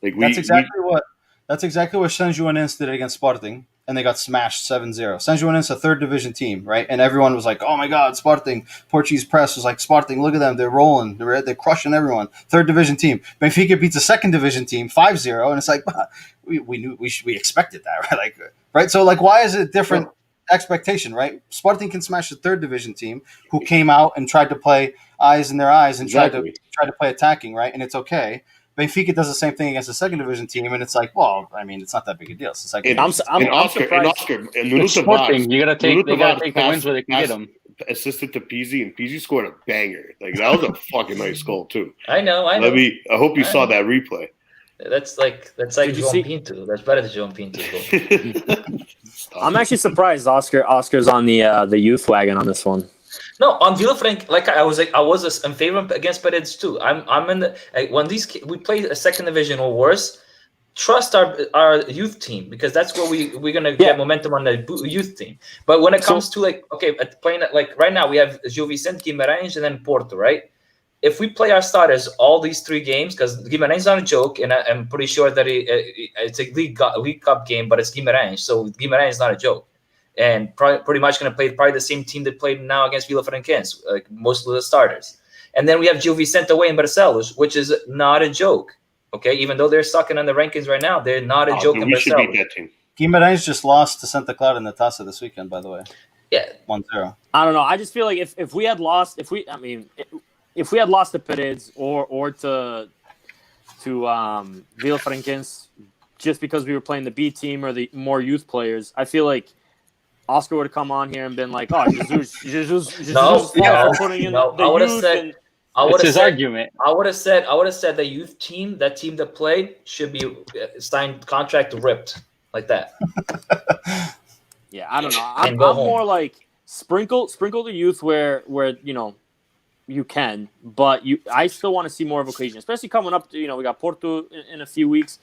Like that's exactly what São Joanense did against Sporting, and they got smashed 7-0. São Joanense, a third division team, right? And everyone was like, "Oh my God, Sporting!" Portuguese press was like, "Sporting, look at them. They're rolling. They're crushing everyone." Third division team. Benfica beats a second division team 5-0, and it's like we knew we expected that, right? Right. So why is it different? Expectation, right? Sporting can smash a third division team who came out and tried to play eyes in their eyes and tried to play attacking, right? And it's okay. Benfica does the same thing against a second division team, and it's like, well, I mean, it's not that big a deal. It's the second. I'm surprised. Sporting, you gotta take the wins where they can get them. Assisted to Pizzi, and Pizzi scored a banger. Like that was a fucking nice goal too. I know. I hope you saw that replay. That's like João Pinto. That's better than João Pinto. I'm actually surprised Oscar's on the youth wagon on this one. No, on Vilafranquense, I was in favor against Paredes too. I'm in the when we play a second division or worse. Trust our youth team because that's where we're gonna get momentum on the youth team. But when it comes to playing right now we have Gil Vicente, Guimarães, and then Porto, right? If we play our starters all these 3 games, because Guimarães is not a joke, and I'm pretty sure that it's a League Cup game, but it's Guimarães, so Guimarães is not a joke, and pretty much going to play the same team that played now against Vilafranquense, like most of the starters. And then we have Gil Vicente away in Barcelos, which is not a joke. Okay, even though they're sucking on the rankings right now, they're not a joke in Barcelos. Should beat that team. Guimarães just lost to Santa Clara in the Taça this weekend, by the way. Yeah, 1-0. I don't know. I just feel like if we had lost, if we had lost to Paredes or to Vilafranquense just because we were playing the B team or the more youth players, I feel like Oscar would have come on here and been like, "Oh, Jesus putting in the youth." I would have said argument. I would have said the youth team, that team that played, should be signed contract ripped like that. Yeah, I don't know. I'm more like sprinkle the youth where you can, but I still want to see more of occasion, especially coming up to, we got Porto in a few weeks.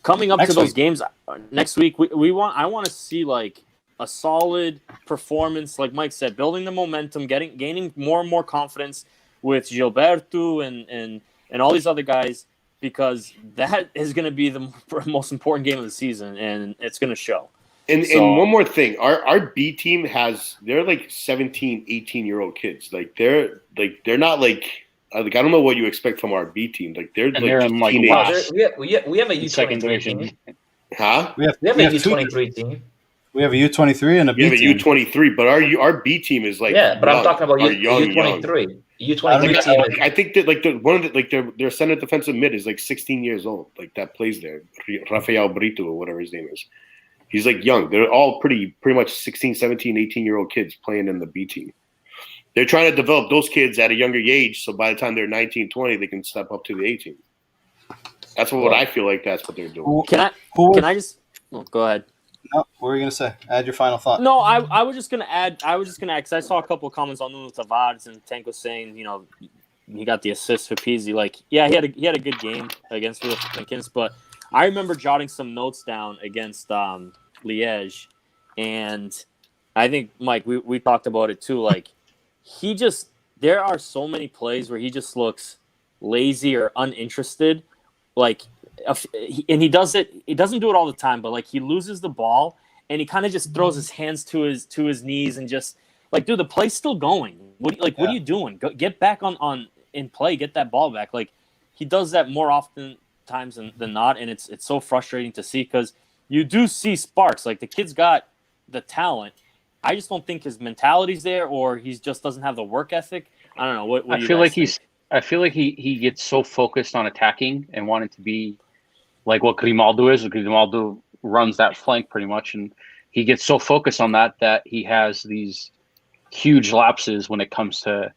Coming up to those games next week, I want to see like a solid performance, like Mike said, building the momentum, gaining more and more confidence with Gilberto and all these other guys, because that is going to be the most important game of the season, and it's going to show. And one more thing, our B team they're like 17, 18-year-old kids. They're not like I don't know what you expect from our B team. They're in like we have a U23 team. Huh? We have a U23 team. We have a U23 and a B team. We have a U23, but our B team is like but I'm talking about U23. U23 team. I think that their center defensive mid is like 16 years old. Like that plays there, Rafael Brito or whatever his name is. He's like young. They're all pretty much 16, 17, 18-year-old kids playing in the B team. They're trying to develop those kids at a younger age, so by the time they're 19, 20, they can step up to the A team. That's what I feel like that's what they're doing. Can I just go ahead. No, what were you gonna say? Add your final thought. No, I was just gonna add because I saw a couple of comments on Nuno Tavares and Tanko saying, he got the assist for Pizzi. Like, yeah, he had a good game against Vilafranquense, but I remember jotting some notes down against Liège, and I think, Mike, we talked about it too. Like, there are so many plays where he just looks lazy or uninterested. Like, and he does it. He doesn't do it all the time, but like he loses the ball and he kind of just throws his hands to his knees and just like, dude, the play's still going. What are you doing? Get back on in play. Get that ball back. Like, he does that more often times than not, and it's so frustrating to see because you do see sparks. Like, the kid's got the talent. I just don't think his mentality's there, or he just doesn't have the work ethic. I don't know. What I feel like he gets so focused on attacking and wanting to be like what Grimaldo is. Grimaldo runs that flank pretty much, and he gets so focused on that he has these huge lapses when it comes to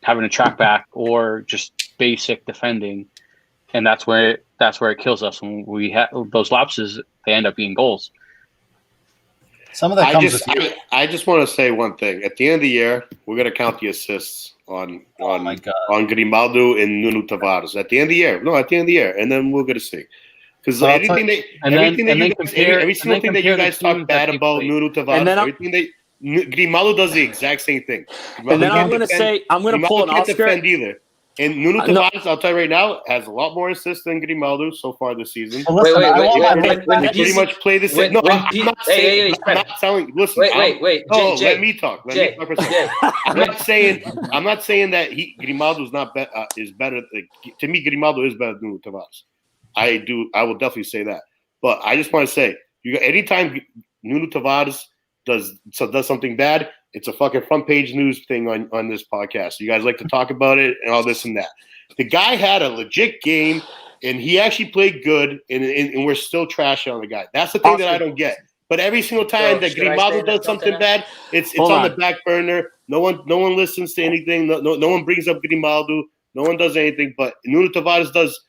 having a track back or just basic defending, and that's where it kills us. When we have those lapses, they end up being goals. Some of that comes I just want to say one thing. At the end of the year, we're going to count the assists on Grimaldo and Nuno Tavares. At the end of the year. No, at the end of the year. And then we're going to see. Because every single thing that you guys talk bad about Nuno Tavares, Grimaldo does the exact same thing. And then I'm going to pull an Oscar. Defend either. And Nuno Tavares, I'll tell you right now, has a lot more assists than Grimaldo so far this season. Well, listen, They pretty much play the same. No, I'm not saying. I'm not telling. Listen. Wait. Let me talk. I'm not saying that Grimaldo is better. To me, Grimaldo is better than Nuno Tavares. I will definitely say that. But I just want to say, anytime Nuno Tavares does something bad, it's a fucking front page news thing on this podcast. You guys like to talk about it and all this and that. The guy had a legit game, and he actually played good, and we're still trashing on the guy. That's the thing that I don't get. But every single time that Grimaldo does something bad, it's on the back burner. No one listens to anything. No one brings up Grimaldo. No one does anything. But Nuno Tavares does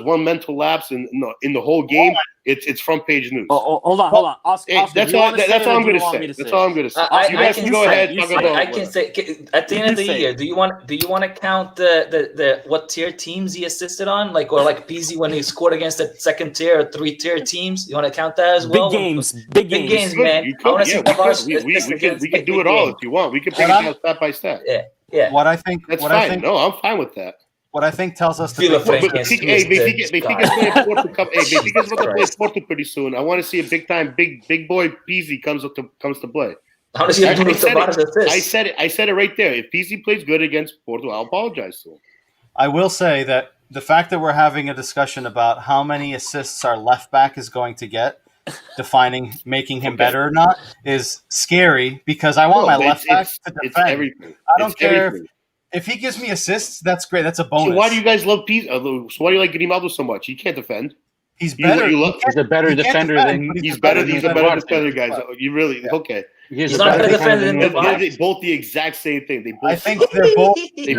one mental lapse in the whole game. It's front page news. Hold on. Oscar, that's all I'm going to say. That's all I'm going to say. You guys can go ahead. I can say at the end of the year, do you want to count the what tier teams he assisted on, like Pizzi when he scored against the second tier or 3-tier teams? You want to count that as well? Big games, man. We can do it all if you want. We can break it down step by step. Yeah. What I think. That's fine. No, I'm fine with that. What I think tells us to Benfica's going to play Porto pretty soon. I want to see a big boy Pizzi comes to play. How does he have I said it right there. If Pizzi plays good against Porto, I'll apologize to him. I will say that the fact that we're having a discussion about how many assists our left back is going to get, making him better or not, is scary because I want my left back to defend. I don't care if he gives me assists, that's great. That's a bonus. So why do you guys love Pizzi? So why do you like Grimaldo so much? He can't defend. He's better. He's a better defender than he's a better defender, guys. You really okay? He's not a better defender than they're both the exact same thing. I think they're both. They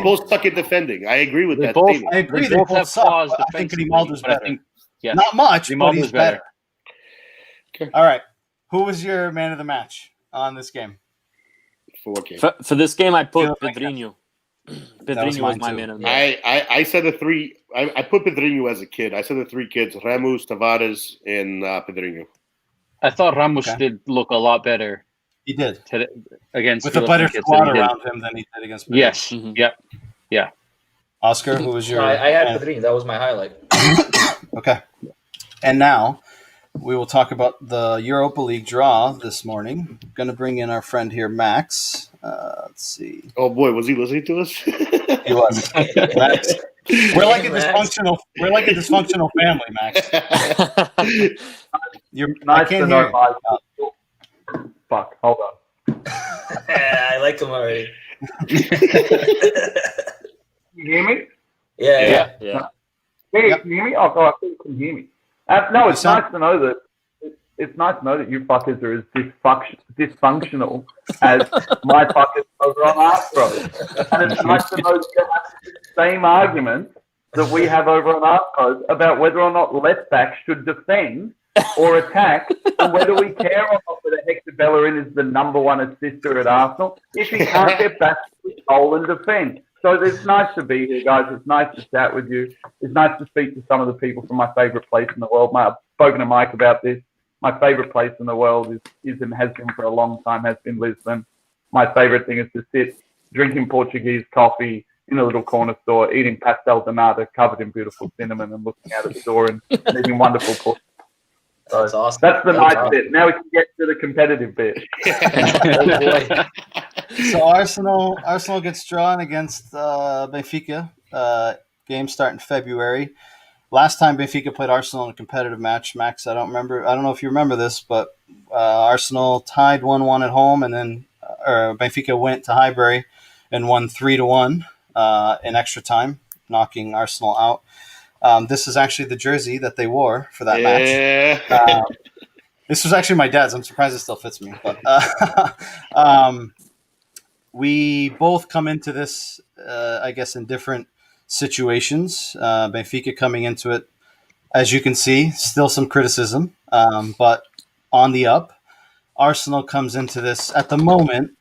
both suck at defending. I agree with that. I agree. They both suck. I think Grimaldo's better. Not much, but he's better. Okay. All right. Who was your man of the match on this game? For this game, I put Pedrinho. Pedrinho was my man of the match. I said the three. I put Pedrinho as a kid. I said the three kids: Ramos, Tavares, and Pedrinho. I thought Ramos did look a lot better. He did against with a better squad around him than he did against Pedrinho. Yes. Mm-hmm. Yeah. Oscar, who was your? I had Pedrinho. That was my highlight. Okay, and now we will talk about the Europa League draw this morning. I'm going to bring in our friend here, Max. Let's see. Oh boy, was he listening to us? He was. Max. We're like a dysfunctional family, Max. I can't hear you. Fuck, hold on. I like him already. You hear me? Yeah. Can you hear me? Oh, God, I think you can hear me. No, it's nice to know that. It's nice to know that you fuckers are as dysfunctional as my fuckers over on Arthros. And it's nice to know that you have the same arguments that we have over on Arthros about whether or not left backs should defend or attack, or whether we care or not whether Hector Bellerin is the number one assister at Arsenal if he can't get back to his goal and defend. So it's nice to be here, guys. It's nice to chat with you. It's nice to speak to some of the people from my favourite place in the world. I've spoken to Mike about this. My favourite place in the world is and has been for a long time, has been Lisbon. My favourite thing is to sit drinking Portuguese coffee in a little corner store, eating pastel de nata covered in beautiful cinnamon and looking out at the door and eating wonderful pork. So That's awesome. That's the nice awesome. bit. Now we can get to the competitive bit. Oh, boy. So Arsenal gets drawn against Benfica. Game start in February. Last time Benfica played Arsenal in a competitive match, Max, I don't know if you remember this, but Arsenal tied 1-1 at home, and then Benfica went to Highbury and won 3-1 in extra time, knocking Arsenal out. This is actually the jersey that they wore for that match. This was actually my dad's. I'm surprised it still fits me. But we both come into this, I guess, in different situations. Benfica coming into it, as you can see, still some criticism, but on the up. Arsenal comes into this at the moment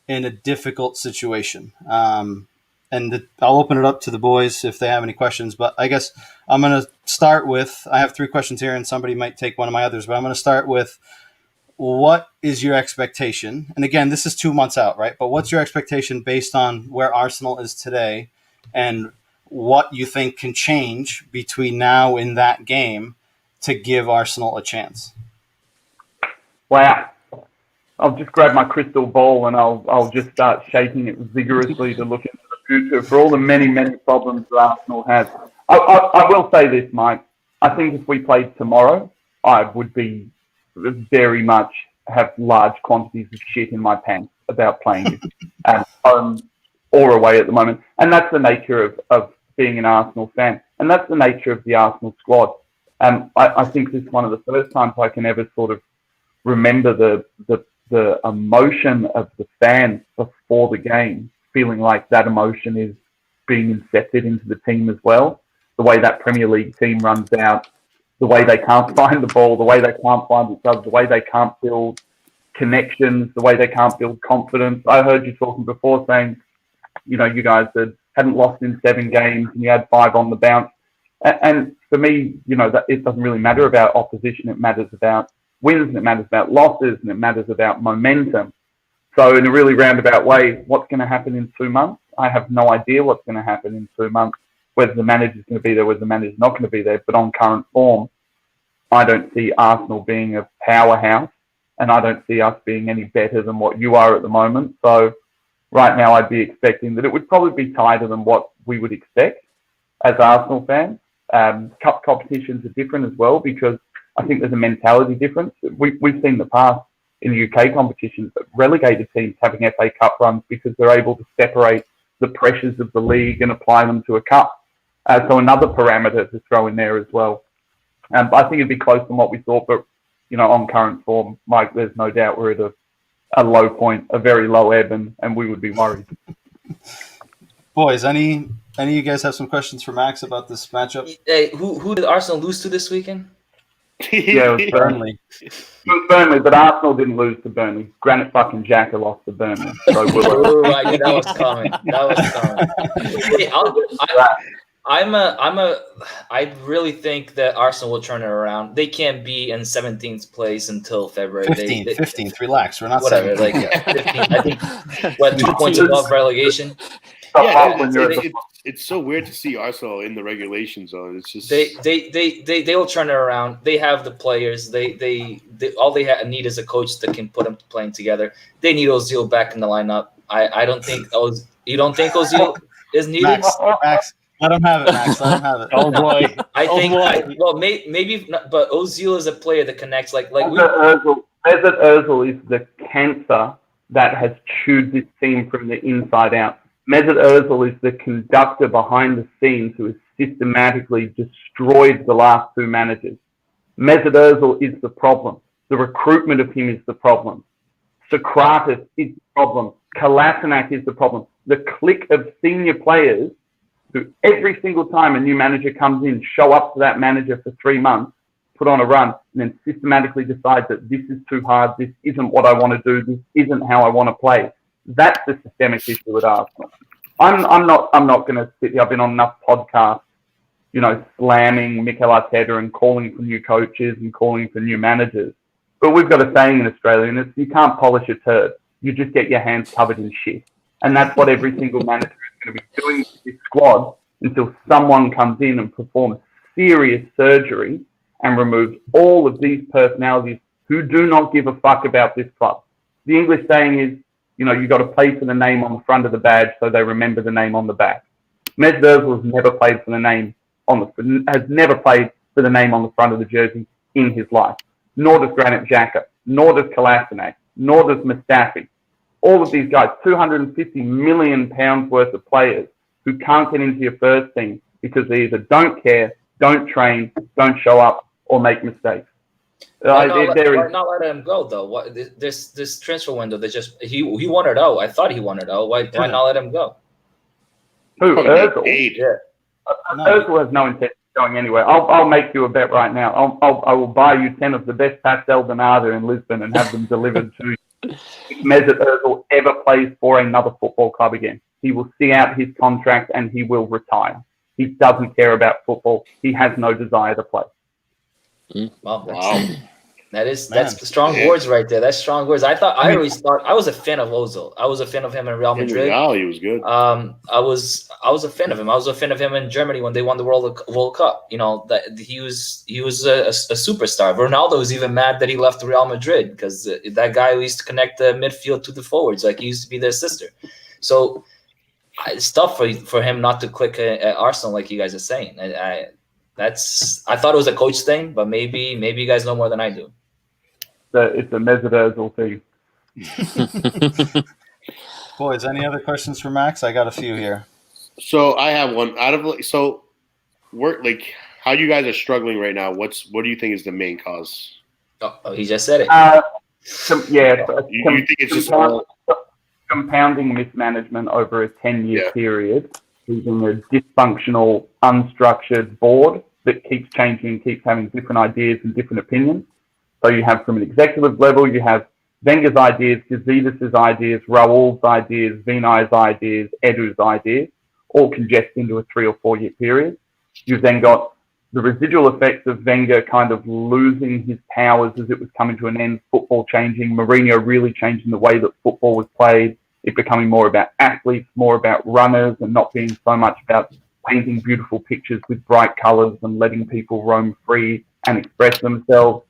in a difficult situation. And I'll open it up to the boys if they have any questions. But I guess I'm going to start with, I have 3 questions here, and somebody might take one of my others. But I'm going to start with, what is your expectation? And again, this is 2 months out, right? But what's your expectation based on where Arsenal is today and what you think can change between now and that game to give Arsenal a chance? Wow. I'll just grab my crystal ball and I'll just start shaking it vigorously to look into the future for all the many, many problems that Arsenal has. I will say this, Mike. I think if we played tomorrow, I would be very much have large quantities of shit in my pants about playing at home or away at the moment. And that's the nature of being an Arsenal fan. And that's the nature of the Arsenal squad. I think this is one of the first times I can ever sort of remember the emotion of the fans before the game, feeling like that emotion is being incepted into the team as well. The way that Premier League team runs out, the way they can't find the ball, the way they can't find each other, the way they can't build connections, the way they can't build confidence. I heard you talking before saying, you guys hadn't lost in 7 games and you had 5 on the bounce. And for me, that it doesn't really matter about opposition. It matters about wins, and it matters about losses, and it matters about momentum. So in a really roundabout way, what's going to happen in 2 months? I have no idea what's going to happen in 2 months, whether the manager's going to be there, whether the manager's not going to be there. But on current form, I don't see Arsenal being a powerhouse, and I don't see us being any better than what you are at the moment. So right now I'd be expecting that it would probably be tighter than what we would expect as Arsenal fans. Cup competitions are different as well, because I think there's a mentality difference. We've seen in the past in the UK competitions, relegated teams having FA Cup runs because they're able to separate the pressures of the league and apply them to a cup. So another parameter to throw in there as well. I think it'd be close to what we thought, but on current form, Mike, there's no doubt we're at a low point, a very low ebb, and we would be worried. Boys, any of you guys have some questions for Max about this matchup? Hey, who did Arsenal lose to this weekend? Yeah, it was Burnley. It was Burnley, but Arsenal didn't lose to Burnley. Granite fucking Xhaka lost to Burnley. So I knew that was coming. I really think that Arsenal will turn it around. They can't be in 17th place until February. 15th. Relax. We're not whatever. 17th. I think 2 points above relegation. Yeah, it's so weird to see Arsenal in the regulation zone. It's just they will turn it around. They have the players. They all they need is a coach that can put them playing together. They need Ozil back in the lineup. I don't think you don't think Ozil is needed. Max, let him have it. Max, let him have it. Oh boy! I think maybe not, but Ozil is a player that connects. Mesut Ozil is the cancer that has chewed this team from the inside out. Mesut Ozil is the conductor behind the scenes who has systematically destroyed the last 2 managers. Mesut Ozil is the problem. The recruitment of him is the problem. Socrates is the problem. Kolasinac is the problem. The clique of senior players who every single time a new manager comes in, show up to that manager for 3 months, put on a run, and then systematically decides that this is too hard, this isn't what I want to do, this isn't how I want to play. That's the systemic issue at Arsenal. I'm not going to sit here. I've been on enough podcasts, slamming Mikel Arteta and calling for new coaches and calling for new managers. But we've got a saying in Australia, and it's you can't polish a turd. You just get your hands covered in shit. And that's what every single manager is going to be doing with this squad until someone comes in and performs serious surgery and removes all of these personalities who do not give a fuck about this club. The English saying is, you got to play for the name on the front of the badge so they remember the name on the back. Mesut Ozil has never played for the name on the front of the jersey in his life. Nor does Granit Xhaka, nor does Kolasinac, nor does Mustafi. All of these guys, £250 million worth of players who can't get into your first team because they either don't care, don't train, don't show up, or make mistakes. Why not let him go though? This transfer window, he wanted out. I thought he wanted out. Why not let him go? Who? Ozil? Yeah. Ozil has no intention of going anywhere. I'll make you a bet right now. I will buy you 10 of the best pastel de nata in Lisbon and have them delivered to you. If Mesut Ozil ever plays for another football club again, he will see out his contract and he will retire. He doesn't care about football. He has no desire to play. Well, wow. That's strong words right there. That's strong words. I always thought I was a fan of Ozil. I was a fan of him in Real Madrid. Yeah, he was good. I was a fan of him. I was a fan of him in Germany when they won the World Cup. That he was a superstar. Ronaldo was even mad that he left Real Madrid because that guy used to connect the midfield to the forwards. Like he used to be their sister. So it's tough for him not to click at Arsenal, like you guys are saying. I thought it was a coach thing, but maybe you guys know more than I do. It's a Mesut Ozil thing. Boys, any other questions for Max? I got a few here. So I have one. How you guys are struggling right now? What do you think is the main cause? Oh, he just said it. You think it's just compounding mismanagement over a 10-year period, using a dysfunctional, unstructured board that keeps changing, keeps having different ideas and different opinions. So you have from an executive level, you have Wenger's ideas, Gazidis' ideas, Raul's ideas, Vinay's ideas, Edu's ideas, all congest into a 3 or 4 year period. You've then got the residual effects of Wenger kind of losing his powers as it was coming to an end, football changing, Mourinho really changing the way that football was played, it becoming more about athletes, more about runners, and not being so much about painting beautiful pictures with bright colours and letting people roam free and express themselves.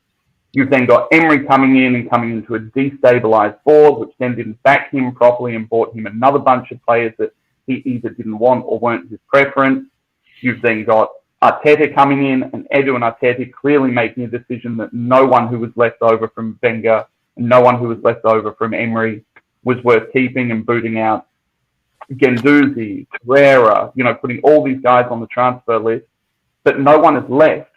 You've then got Emery coming into a destabilised board, which then didn't back him properly and bought him another bunch of players that he either didn't want or weren't his preference. You've then got Arteta coming in, and Edu and Arteta clearly making a decision that no one who was left over from Wenger and no one who was left over from Emery was worth keeping, and booting out Guendouzi, Torreira, putting all these guys on the transfer list, but no one is left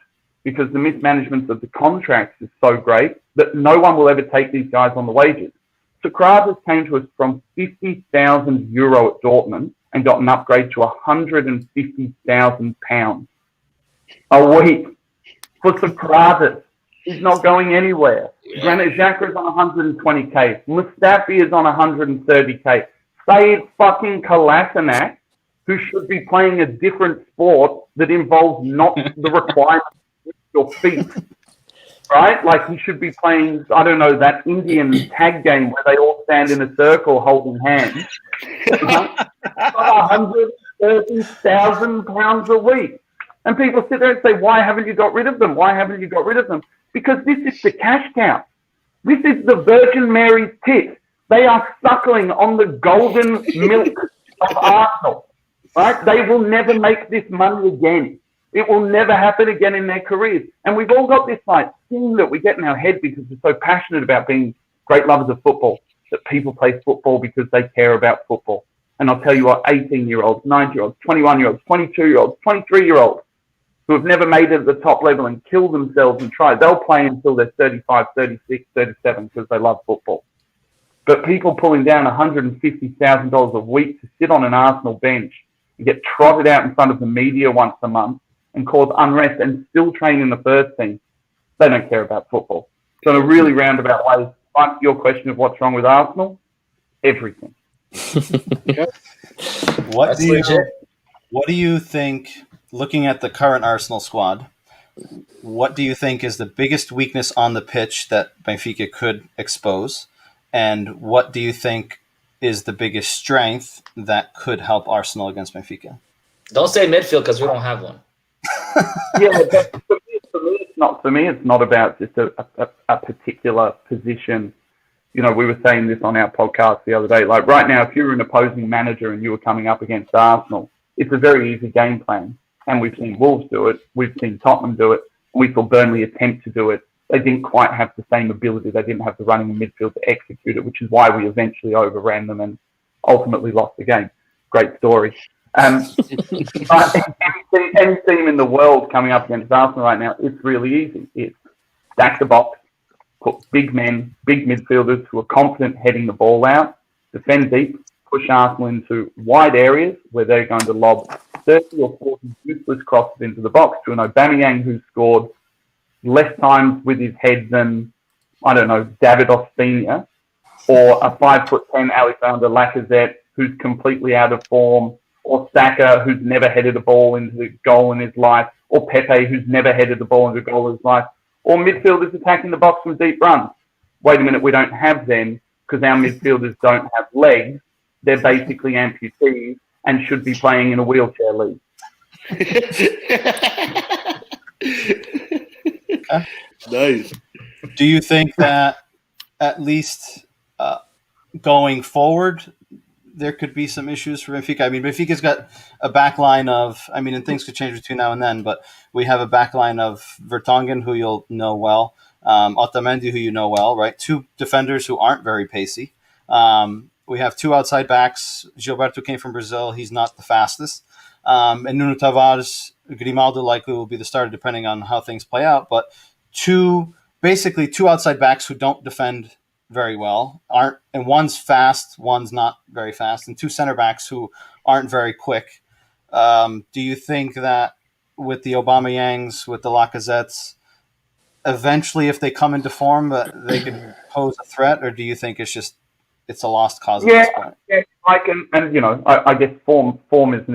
because the mismanagement of the contracts is so great that no one will ever take these guys on the wages. Socrates came to us from €50,000 at Dortmund and got an upgrade to £150,000 a week for Socrates. He's not going anywhere. Granit Xhaka is on 120k. Mustafi is on 130k. Sayed fucking Kolasinac, who should be playing a different sport that involves not the requirements of your feet, right? Like he should be playing, I don't know, that Indian tag game where they all stand in a circle holding hands. £130,000 a week. And people sit there and say, why haven't you got rid of them? Why haven't you got rid of them? Because this is the cash cow. This is the Virgin Mary's tit. They are suckling on the golden milk of Arsenal, right? They will never make this money again. It will never happen again in their careers. And we've all got this thing that we get in our head because we're so passionate about being great lovers of football, that people play football because they care about football. And I'll tell you what, 18-year-olds, 9-year-olds, 21-year-olds, 22-year-olds, 23-year-olds, who have never made it at the top level and killed themselves and tried, they'll play until they're 35, 36, 37 because they love football. But people pulling down $150,000 a week to sit on an Arsenal bench and get trotted out in front of the media once a month and cause unrest and still train in the first team, They don't care about football. So in a really roundabout way, answer your question of what's wrong with Arsenal, everything. What do you think, looking at the current Arsenal squad, what do you think is the biggest weakness on the pitch that Benfica could expose? And what do you think is the biggest strength that could help Arsenal against Benfica? Don't say midfield because we don't have one. Yeah, but for me, it's not about just a particular position. You know, we were saying this on our podcast the other day. Like right now, if you're an opposing manager and you were coming up against Arsenal, it's a very easy game plan. And we've seen Wolves do it. We've seen Tottenham do it. We saw Burnley attempt to do it. They didn't quite have the same ability. They didn't have the running in midfield to execute it, which is why we eventually overran them and ultimately lost the game. Great story. Any team in the world coming up against Arsenal right now, it's really easy. It's stack the box, put big men, big midfielders who are confident heading the ball out, defend deep, push Arsenal into wide areas where they're going to lob 30 or 40 useless crosses into the box to an Aubameyang who's scored less times with his head than, I don't know, David Ospina, or a 5'10" Alexander Lacazette who's completely out of form, or Saka, who's never headed a ball into the goal in his life, or Pepe, who's never headed the ball into a goal in his life, or midfielders attacking the box from deep runs. Wait a minute, we don't have them because our midfielders don't have legs. They're basically amputees and should be playing in a wheelchair league. Nice. Do you think that at least going forward, there could be some issues for Benfica? I mean, Benfica's got a back line of, I mean, and things could change between now and then, but we have a back line of Vertonghen, who you'll know well, Otamendi, who you know well, right? Two defenders who aren't very pacey. We have two outside backs. Gilberto came from Brazil. He's not the fastest. And Nuno Tavares, Grimaldo likely will be the starter depending on how things play out. But basically two outside backs who don't defend very well, and one's fast, one's not very fast, and two center backs who aren't very quick. Do you think that with the Aubameyangs, with the Lacazettes, eventually if they come into form, they could pose a threat, or do you think it's a lost cause at this point? Yeah, I guess form is an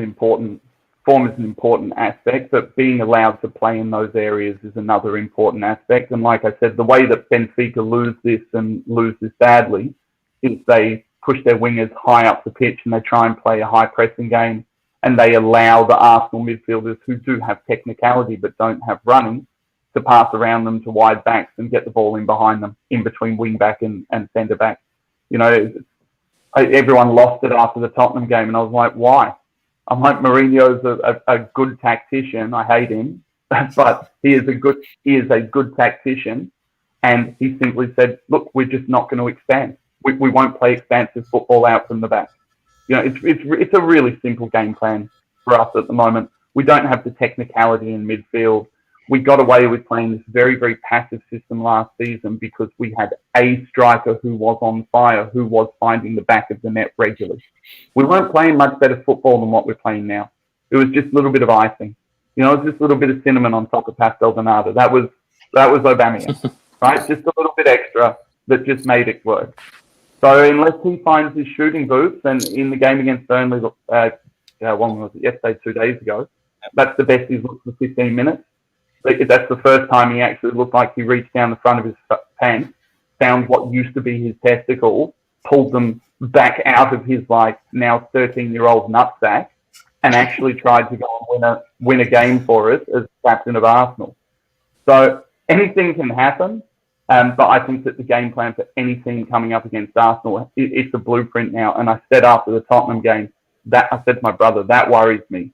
important aspect, but being allowed to play in those areas is another important aspect. And like I said, the way that Benfica lose this badly is they push their wingers high up the pitch and they try and play a high pressing game, and they allow the Arsenal midfielders who do have technicality but don't have running to pass around them to wide backs and get the ball in behind them, in between wing back and centre back. You know, everyone lost it after the Tottenham game, and I was like, why? I'm like, Mourinho's a good tactician. I hate him, but he is a good tactician, and he simply said, look, we're just not going to expand. We won't play expansive football out from the back. You know, it's a really simple game plan for us at the moment. We don't have the technicality in midfield. We got away with playing this very, very passive system last season because we had a striker who was on fire, who was finding the back of the net regularly. We weren't playing much better football than what we're playing now. It was just a little bit of icing. You know, it was just a little bit of cinnamon on top of pastel donata. That was Aubameyang, right? Just a little bit extra that just made it work. So unless he finds his shooting boots, and in the game against Burnley, when was it? Yesterday, 2 days ago, that's the best he's looked for 15 minutes. That's the first time he actually looked like he reached down the front of his pants, found what used to be his testicles, pulled them back out of his now 13-year-old nutsack, and actually tried to go and win a game for us as captain of Arsenal. So anything can happen, but I think that the game plan for any team coming up against Arsenal, it's a blueprint now. And I said after the Tottenham game, I said to my brother, that worries me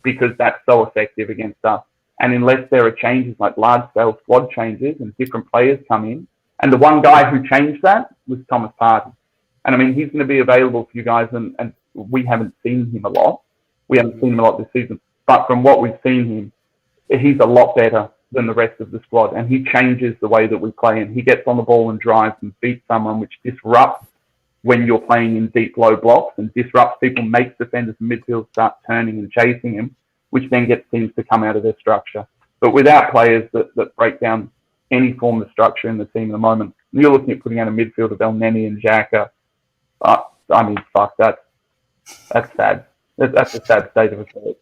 because that's so effective against us. And unless there are changes, like large-scale squad changes and different players come in, and the one guy who changed that was Thomas Partey. And I mean, he's going to be available for you guys, and we haven't seen him a lot. We haven't seen him a lot this season. But from what we've seen him, he's a lot better than the rest of the squad, and he changes the way that we play, and he gets on the ball and drives and beats someone, which disrupts when you're playing in deep, low blocks, and disrupts people, makes defenders and midfield start turning and chasing him, which then gets teams to come out of their structure. But without players that break down any form of structure in the team at the moment. You're looking at putting out a midfield of El Neni and Xhaka. I mean, fuck, that's sad. That's a sad state of affairs.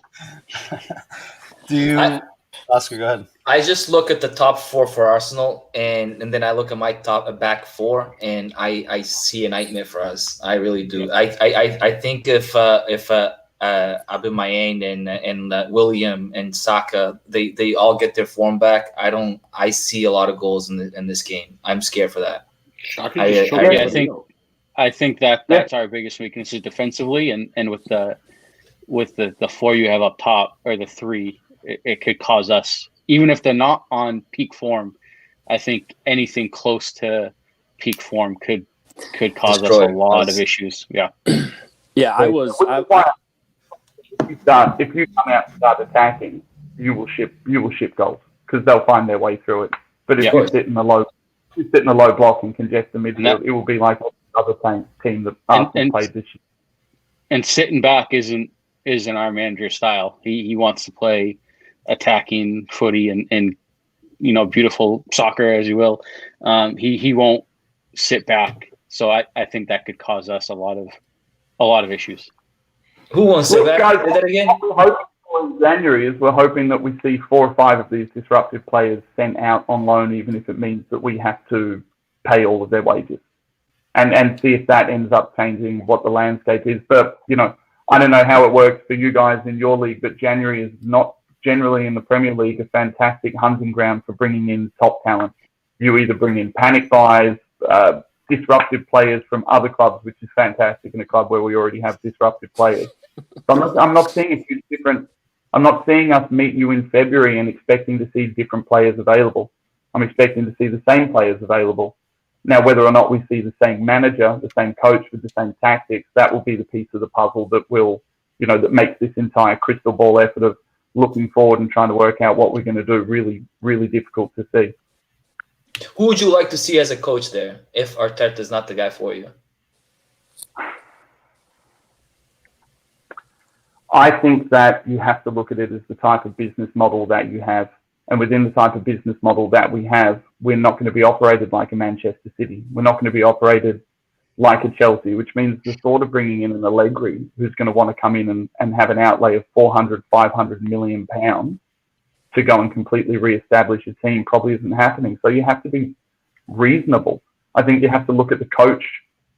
Oscar, go ahead. I just look at the top four for Arsenal, and then I look at my back four, and I see a nightmare for us. I really do. I think if Aubameyang and William and Saka they all get their form back, I see a lot of goals in this game. I'm scared for that. I think that's our biggest weakness is defensively, and with the four you have up top or the three, it could cause us, even if they're not on peak form. I think anything close to peak form could cause us a lot of issues. Yeah. Yeah, If you come out and start attacking, you will ship goals because they'll find their way through it. But if you sit in the low block and congest the midfield, it will be like other team that Arsenal played this year. And sitting back isn't our manager's style. He wants to play attacking footy and beautiful soccer, as you will. He won't sit back. So I think that could cause us a lot of issues. Who wants to sit back? Say that again. What we're hoping for in January is we're hoping that we see 4 or 5 of these disruptive players sent out on loan, even if it means that we have to pay all of their wages. And see if that ends up changing what the landscape is. But, I don't know how it works for you guys in your league, but January is not generally in the Premier League a fantastic hunting ground for bringing in top talent. You either bring in panic buys, disruptive players from other clubs, which is fantastic in a club where we already have disruptive players. So I'm not seeing a huge difference. I'm not seeing us meet you in February and expecting to see different players available. I'm expecting to see the same players available. Now, whether or not we see the same manager, the same coach with the same tactics, that will be the piece of the puzzle that will, that makes this entire crystal ball effort of looking forward and trying to work out what we're going to do really, really difficult to see. Who would you like to see as a coach there if Arteta is not the guy for you? I think that you have to look at it as the type of business model that you have. And within the type of business model that we have, we're not going to be operated like a Manchester City. We're not going to be operated like a Chelsea, which means the thought of bringing in an Allegri who's going to want to come in and have an outlay of 400, 500 million pounds to go and completely re-establish a team probably isn't happening. So you have to be reasonable. I think you have to look at the coach,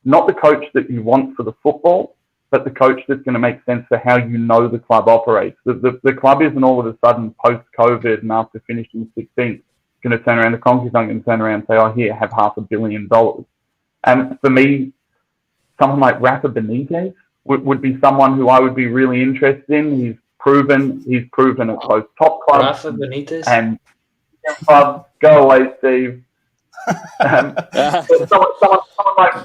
not the coach that you want for the football, but the coach that's going to make sense for how the club operates. The club isn't all of a sudden post-COVID and after finishing 16th going to turn around, the Conky's not going to turn around and say, oh, here, have $500 million. And for me, someone like Rafa Benitez would be someone who I would be really interested in. He's proven at both top clubs. Rafa Benitez? And clubs. Go away, Steve.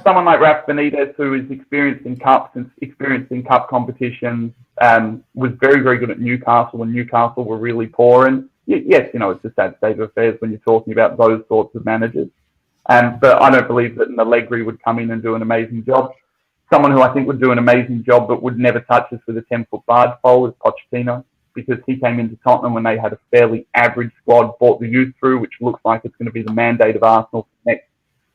Someone like Rafa Benitez, who is experienced in cups and experienced in cup competitions, was very, very good at Newcastle when Newcastle were really poor. And yes, it's a sad state of affairs when you're talking about those sorts of managers. But I don't believe that an Allegri would come in and do an amazing job. Someone who I think would do an amazing job but would never touch us with a 10-foot barge pole is Pochettino, because he came into Tottenham when they had a fairly average squad, brought the youth through, which looks like it's going to be the mandate of Arsenal for the next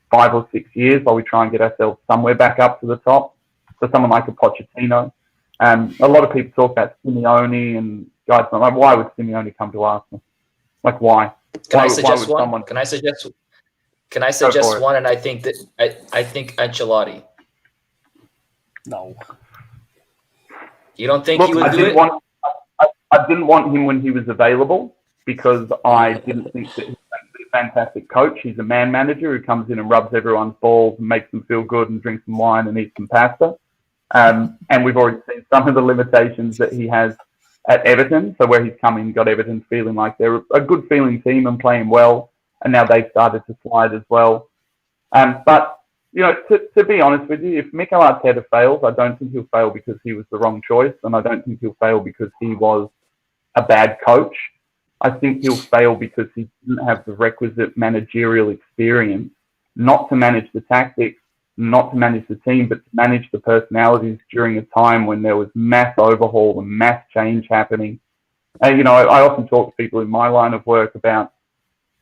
5 or 6 years while we try and get ourselves somewhere back up to the top. So someone like a Pochettino. A lot of people talk about Simeone and guys like, why would Simeone come to Arsenal? Like, why? Can I suggest one? Can I suggest one? And I think Ancelotti. No. You don't think he would do it? I didn't want him when he was available because I didn't think that he's a fantastic coach. He's a man manager who comes in and rubs everyone's balls and makes them feel good and drinks some wine and eats some pasta. And we've already seen some of the limitations that he has at Everton. So where he's come in, got Everton feeling like they're a good feeling team and playing well. And now they've started to slide as well. But, to be honest with you, if Mikel Arteta fails, I don't think he'll fail because he was the wrong choice. And I don't think he'll fail because he was a bad coach. I think he'll fail because he didn't have the requisite managerial experience, not to manage the tactics, not to manage the team, but to manage the personalities during a time when there was mass overhaul and mass change happening. And, I often talk to people in my line of work about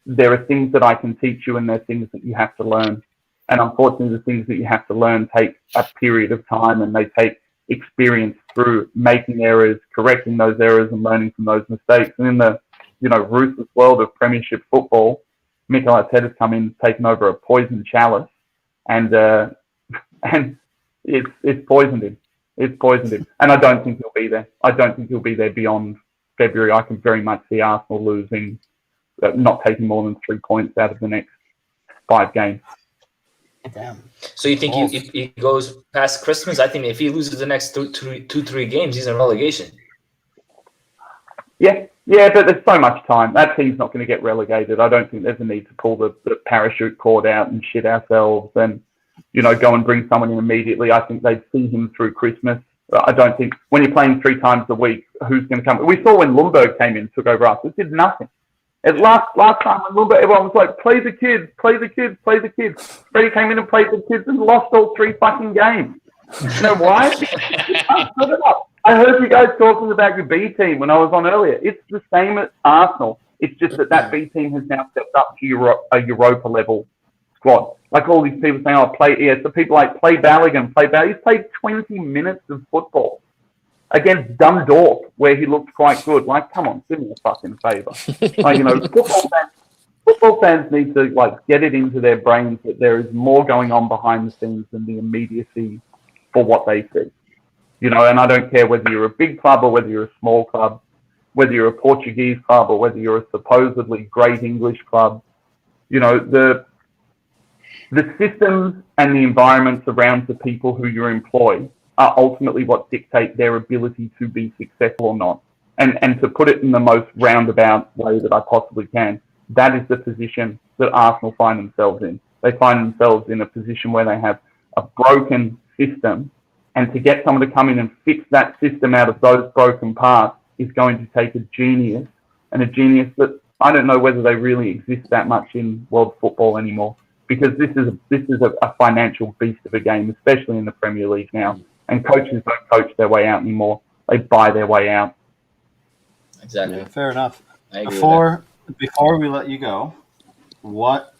there are things that I can teach you and there are things that you have to learn. And unfortunately, the things that you have to learn take a period of time, and they take experience through making errors, correcting those errors, and learning from those mistakes. And in the ruthless world of Premiership football, Mikel Arteta's come in, taken over a poisoned chalice, and it's poisoned him. It's poisoned him, and I don't think he'll be there. I don't think he'll be there beyond February. I can very much see Arsenal losing, not taking more than 3 points out of the next 5 games. Damn. So you think he goes past Christmas? I think if he loses the next 2-3 games, he's in relegation. Yeah, but there's so much time. That team's not going to get relegated. I don't think there's a need to pull the parachute cord out and shit ourselves and, go and bring someone in immediately. I think they'd see him through Christmas. I don't think when you're playing 3 times a week, who's going to come? We saw when Lundberg came in and took over us, it did nothing. Last time when Lundberg, everyone was like, play the kids. Freddie came in and played the kids and lost all 3 fucking games. You know why? I heard you guys talking about your B team when I was on earlier. It's the same at Arsenal. It's just that B team has now stepped up to a Europa level squad. Like all these people saying, so people like play Balogun. He's played 20 minutes of football against Dundalk, where he looked quite good. Like, come on, do me a fucking favour. Football fans need to get it into their brains that there is more going on behind the scenes than the immediacy for what they see. And I don't care whether you're a big club or whether you're a small club, whether you're a Portuguese club or whether you're a supposedly great English club. The systems and the environments around the people who you employ are ultimately what dictate their ability to be successful or not. And to put it in the most roundabout way that I possibly can, that is the position that Arsenal find themselves in. They find themselves in a position where they have a broken system, and to get someone to come in and fix that system out of those broken parts is going to take a genius, and a genius that I don't know whether they really exist that much in world football anymore, because this is a financial beast of a game, especially in the Premier League now. And coaches don't coach their way out anymore; they buy their way out. Exactly. Yeah, fair enough. Before we let you go,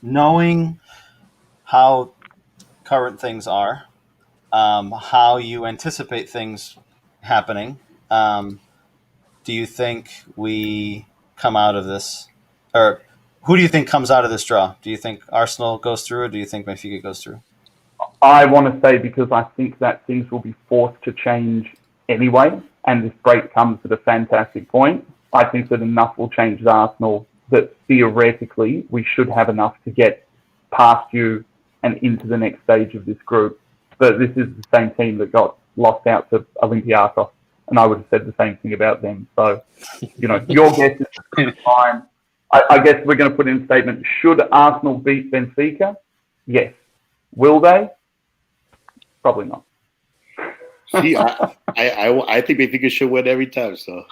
knowing how current things are, how you anticipate things happening, do you think we come out of this, or who do you think comes out of this draw? Do you think Arsenal goes through, or do you think Benfica goes through? I want to say, because I think that things will be forced to change anyway, and this break comes at a fantastic point. I think that enough will change Arsenal that theoretically we should have enough to get past you and into the next stage of this group. But this is the same team that got lost out to Olympiacos, and I would have said the same thing about them. So, your guess is fine. I guess we're going to put in a statement. Should Arsenal beat Benfica? Yes. Will they? Probably not. See, I think Benfica should win every time. So,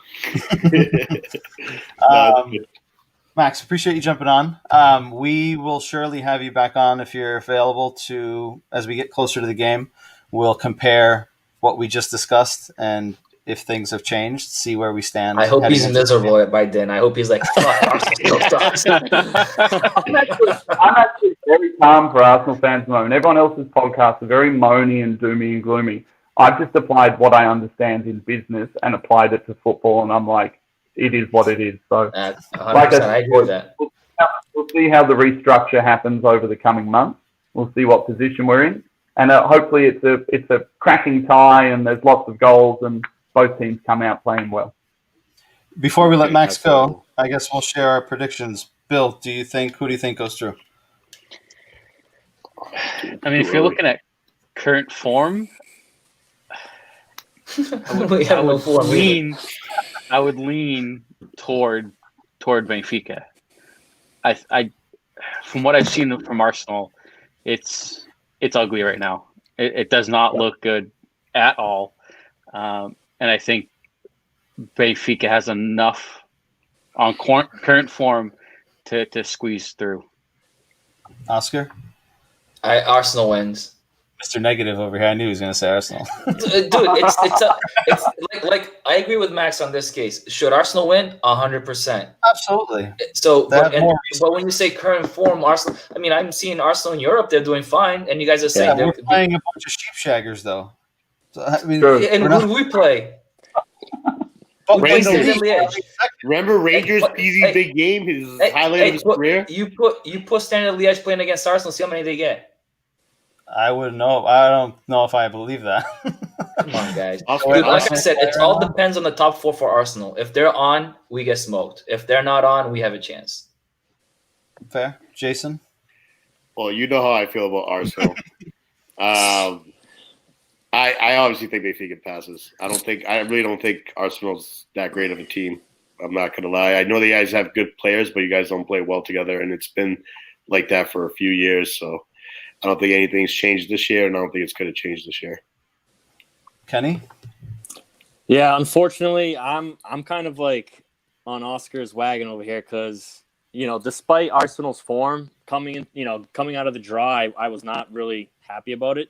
Max, appreciate you jumping on. We will surely have you back on if you're available as we get closer to the game. We'll compare what we just discussed and if things have changed, see where we stand. I hope he's miserable by then. I hope he's like, fuck, Arsenal sucks. I'm actually very calm for Arsenal fans at the moment. Everyone else's podcasts are very moany and doomy and gloomy. I've just applied what I understand in business and applied it to football, and I'm like, it is what it is. So, 100%, I agree with that. We'll see how the restructure happens over the coming months. We'll see what position we're in, and hopefully it's a cracking tie, and there's lots of goals, and both teams come out playing well. Before we let Max go, I guess we'll share our predictions. Bill, who do you think goes through? I mean, if you're looking at current form, I would lean toward Benfica. I from what I've seen from Arsenal, it's ugly right now. It does not look good at all. And I think Benfica has enough on current form to squeeze through. Oscar? Arsenal wins. Mr. Negative over here. I knew he was going to say Arsenal. Dude, it's like I agree with Max on this case. Should Arsenal win? 100%. Absolutely. So, They have more but when you say current form, Arsenal, I mean, I'm seeing Arsenal in Europe. They're doing fine, and you guys are saying we're playing a bunch of sheep shaggers, though. So, I mean, and who do we play? Remember Rangers' PZ's big game, his highlight of his career? You put Standard Liège playing against Arsenal. See how many they get. I wouldn't know. I don't know if I believe that. Come on, guys. Dude, like I said, it all depends on the top 4 for Arsenal. If they're on, we get smoked. If they're not on, we have a chance. Fair. Jason? Well, you know how I feel about Arsenal. I obviously think Benfica passes. I really don't think Arsenal's that great of a team. I'm not going to lie. I know the guys have good players, but you guys don't play well together, and it's been like that for a few years, so I don't think anything's changed this year, and I don't think it's going to change this year. Kenny? Yeah, unfortunately, I'm kind of like on Oscar's wagon over here because, despite Arsenal's form coming out of the draw, I was not really happy about it.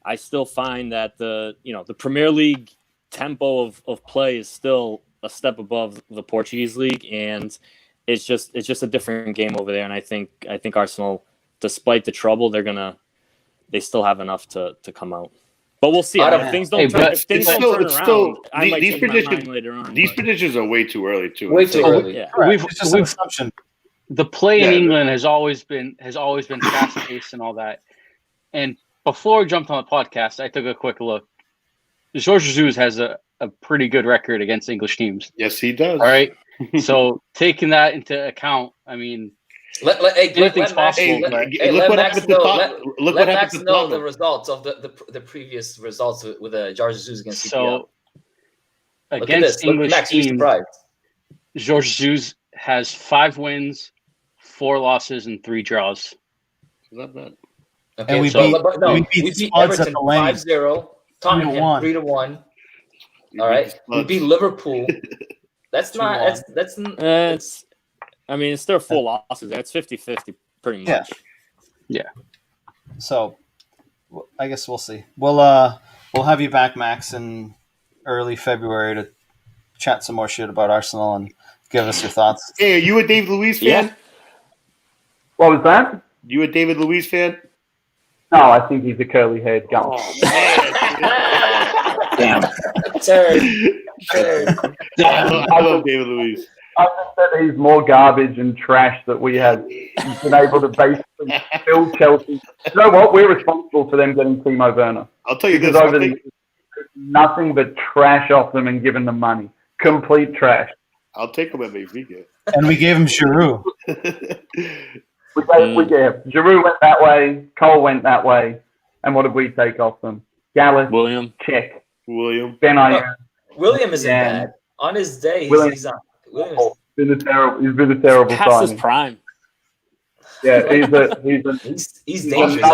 I still find that the Premier League tempo of play is still a step above the Portuguese league, and it's just a different game over there. And I think Arsenal, despite the trouble, they still have enough to come out. But we'll see. If things don't turn around, I might change my mind later on. These predictions are way too early, too. Way too early. Yeah. The play in England has always been fast paced and all that. And before we jumped on the podcast, I took a quick look. Jorge Jesus has a pretty good record against English teams. Yes, he does. All right. So taking that into account, I mean, anything's possible. Let Max know the results of the previous results with Jorge Jesus against CPL. So against English teams, Jorge Jesus has 5 wins, 4 losses, and 3 draws. Not bad. Okay, and we beat Everton 5-0, Tottenham 3-1. All right, we beat Liverpool. That's not. That's. I mean, it's their full losses. That's 50-50 pretty much. Yeah. So, I guess we'll see. We'll have you back, Max, in early February to chat some more shit about Arsenal and give us your thoughts. Hey, are you a David Luiz fan? Yeah. What was that? You a David Luiz fan? No, I think he's a curly-haired gum. Oh, man. Damn. Damn. I love David Luiz. I just said he's more garbage and trash that we have been able to basically build Chelsea. You know what? We're responsible for them getting Timo Werner. I'll tell you this. Over the years, nothing but trash off them and giving them money. Complete trash. I'll take him at Benfica. And we gave him Giroud. We gave Giroud went that way. Cole went that way. And what did we take off them? Gallus, William, check. William, Ben Ayer. William isn't bad. On his day, he's on. He's been a terrible past his signing. prime. Yeah, he's dangerous.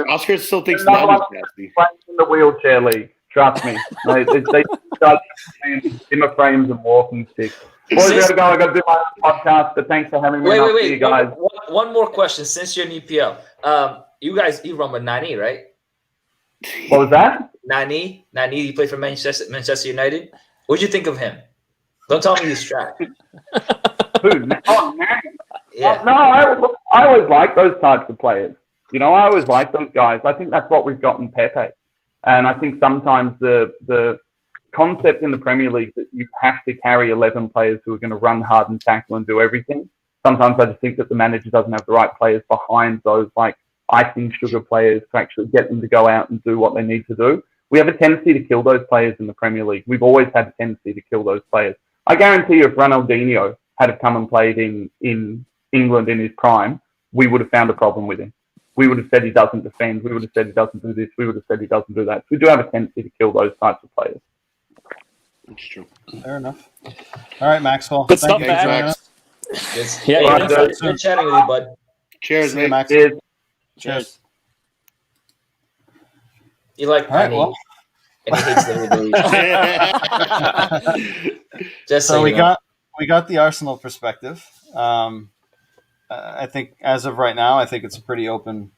Oscar still thinks Nani's nasty. Playing in the wheelchair league. Trust me. They start timber frames and walking sticks. Boys, I got to do my podcast, but thanks for having me. Wait. You guys. One more question. Since you're in EPL, you run with Nani, right? What was that? Nani, he played for Manchester United. What'd you think of him? Don't tell me he's trash. Who? Oh, Nani. Yeah. No, I always like those types of players. I always like those guys. I think that's what we've got in Pepe. And I think sometimes the concept in the Premier League that you have to carry 11 players who are going to run hard and tackle and do everything. Sometimes I just think that the manager doesn't have the right players behind those like icing sugar players to actually get them to go out and do what they need to do. We have a tendency to kill those players in the Premier League. We've always had a tendency to kill those players. I guarantee you if Ronaldinho had come and played in England in his prime, we would have found a problem with him. We would have said he doesn't defend. We would have said he doesn't do this. We would have said he doesn't do that. So we do have a tendency to kill those types of players. That's true. Fair enough. All right, Maxwell. Good Thank stuff, you, Max. Good chatting with you, bud. Cheers, See you, Max. Cheers. You like Nani, and he hates the Just so we know. got the Arsenal perspective. I think as of right now, I think it's a pretty open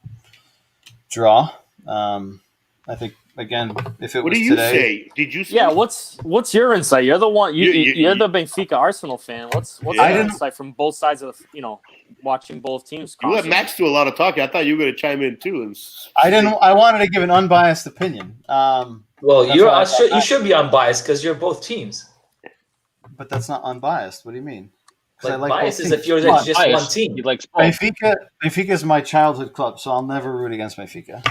draw. I think again, if it What was do you today, say? Did you say? Yeah, what's your insight? You're the one. You're the You- Benfica Arsenal fan. What's I your didn't- insight from both sides of the, watching both teams? You let Constantly? Max do a lot of talking. I thought you were going to chime in too. And I wanted to give an unbiased opinion. Well, That's why you should be unbiased because you're both teams. but that's not unbiased. What do you mean? 'Cause I Like like bias both is if teams. you're Come on. just one team. He likes both. Benfica is my childhood club, so I'll never root against Benfica.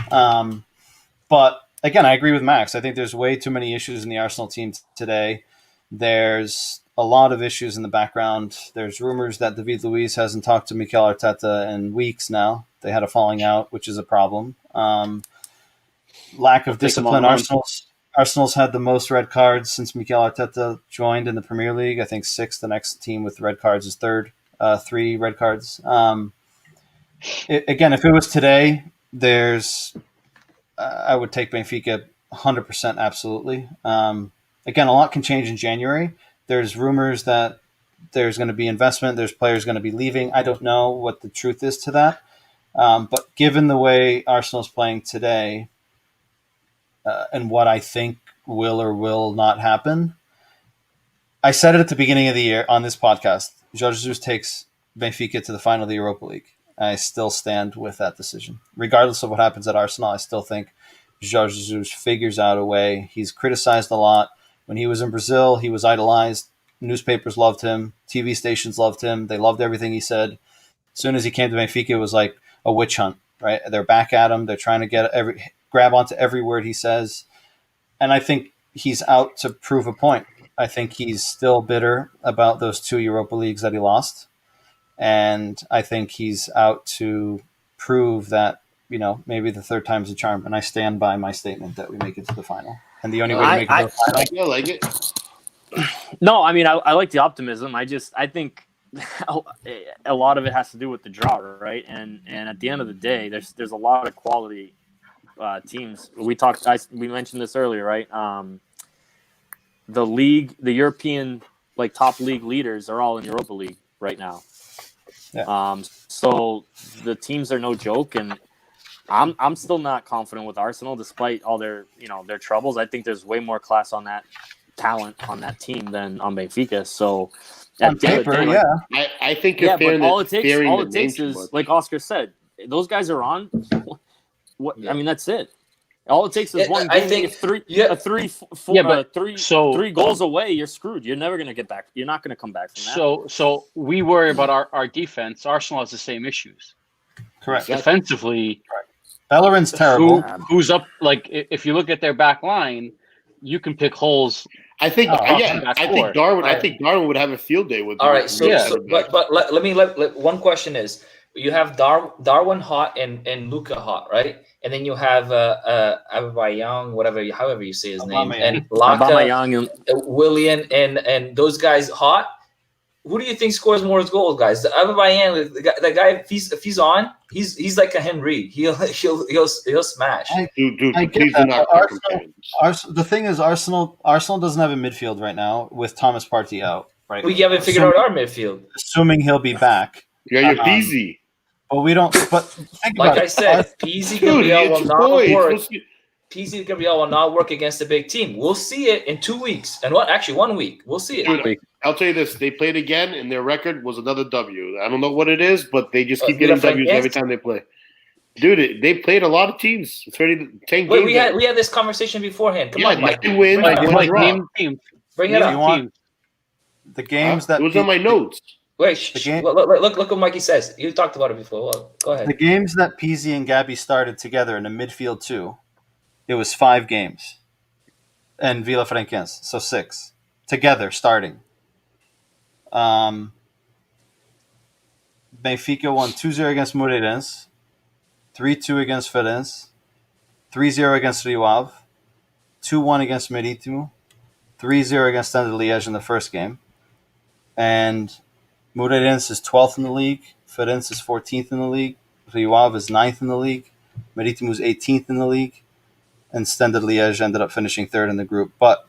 But again, I agree with Max. I think there's way too many issues in the Arsenal team today. There's a lot of issues in the background. There's rumors that David Luiz hasn't talked to Mikel Arteta in weeks now. They had a falling out, which is a problem. Lack of discipline. Arsenal's had the most red cards since Mikel Arteta joined in the Premier League. I think 6th. The next team with red cards is 3rd. 3 red cards. Again, if it was today, I would take Benfica 100% absolutely. Again, a lot can change in January. There's rumors that there's going to be investment. There's players going to be leaving. I don't know what the truth is to that. But given the way Arsenal's playing today, and what I think will or will not happen. I said it at the beginning of the year on this podcast. Jorge Jesus takes Benfica to the final of the Europa League. I still stand with that decision. Regardless of what happens at Arsenal, I still think Jorge Jesus figures out a way. He's criticized a lot. When he was in Brazil, he was idolized. Newspapers loved him. TV stations loved him. They loved everything he said. As soon as he came to Benfica, it was like a witch hunt, right? They're back at him. They're trying to grab onto every word he says. And I think he's out to prove a point. I think he's still bitter about those 2 Europa Leagues that he lost. And I think he's out to prove that, maybe the 3rd time's a charm. And I stand by my statement that we make it to the final. And the only way to make it to the final. I like it. No, I mean I like the optimism. I think a lot of it has to do with the draw, right? And at the end of the day, there's a lot of quality teams. We mentioned this earlier, right? The European top league leaders are all in Europa League right now. Yeah. So the teams are no joke, and I'm still not confident with Arsenal despite all their their troubles. I think there's way more class on that talent on that team than on Benfica. So on paper, yeah. I think you're but all it fearing takes is, like Oscar said, those guys are on. I mean, that's it. All it takes is one game. I think three goals away, you're screwed. You're never gonna get back. You're not gonna come back from that. So we worry about our defense. Arsenal has the same issues. Correct. Defensively, Bellerin's terrible. Who's up? Like if you look at their back line, you can pick holes. I think Darwin. I think Darwin would have a field day with. All right. But let one question is: you have Darwin hot and Luca hot, right? And then you have Aubameyang, however you say his name, and Laka, Willian, and those guys hot. Who do you think scores more goals, guys? The Aubameyang, the guy, if he's on, he's like a Henry. He'll smash. The thing is, Arsenal doesn't have a midfield right now with Thomas Partey out. Right, we haven't figured out our midfield. Assuming he'll be back. Yeah, you're busy. But we don't. But think like about I said, PZ Gabriel will not work. PZ Gabriel will not work against a big team. We'll see it in 2 weeks, and actually 1 week. We'll see it. Dude, I'll tell you this: they played again, and their record was another W. I don't know what it is, but they just keep getting W's every time they play. Dude, they played a lot of teams. 10 games. Wait, we had this conversation beforehand. Come on, Mike. Bring it up. The games that it was on my notes. Wait, look what Mikey says. You talked about it before. Well, go ahead. The games that Pizzi and Gabby started together in the midfield too, it was 5 games. And Vilafranquense, so 6 together starting. Benfica won 2-0 against Moreirense, 3-2 against Ferenc, 3-0 against Rio Ave, 2-1 against Marítimo, 3-0 against Standard Liège in the first game. And Moreirense is 12th in the league. Ferenc is 14th in the league. Rio Ave is 9th in the league. Marítimo is 18th in the league. And Standard Liège ended up finishing 3rd in the group. But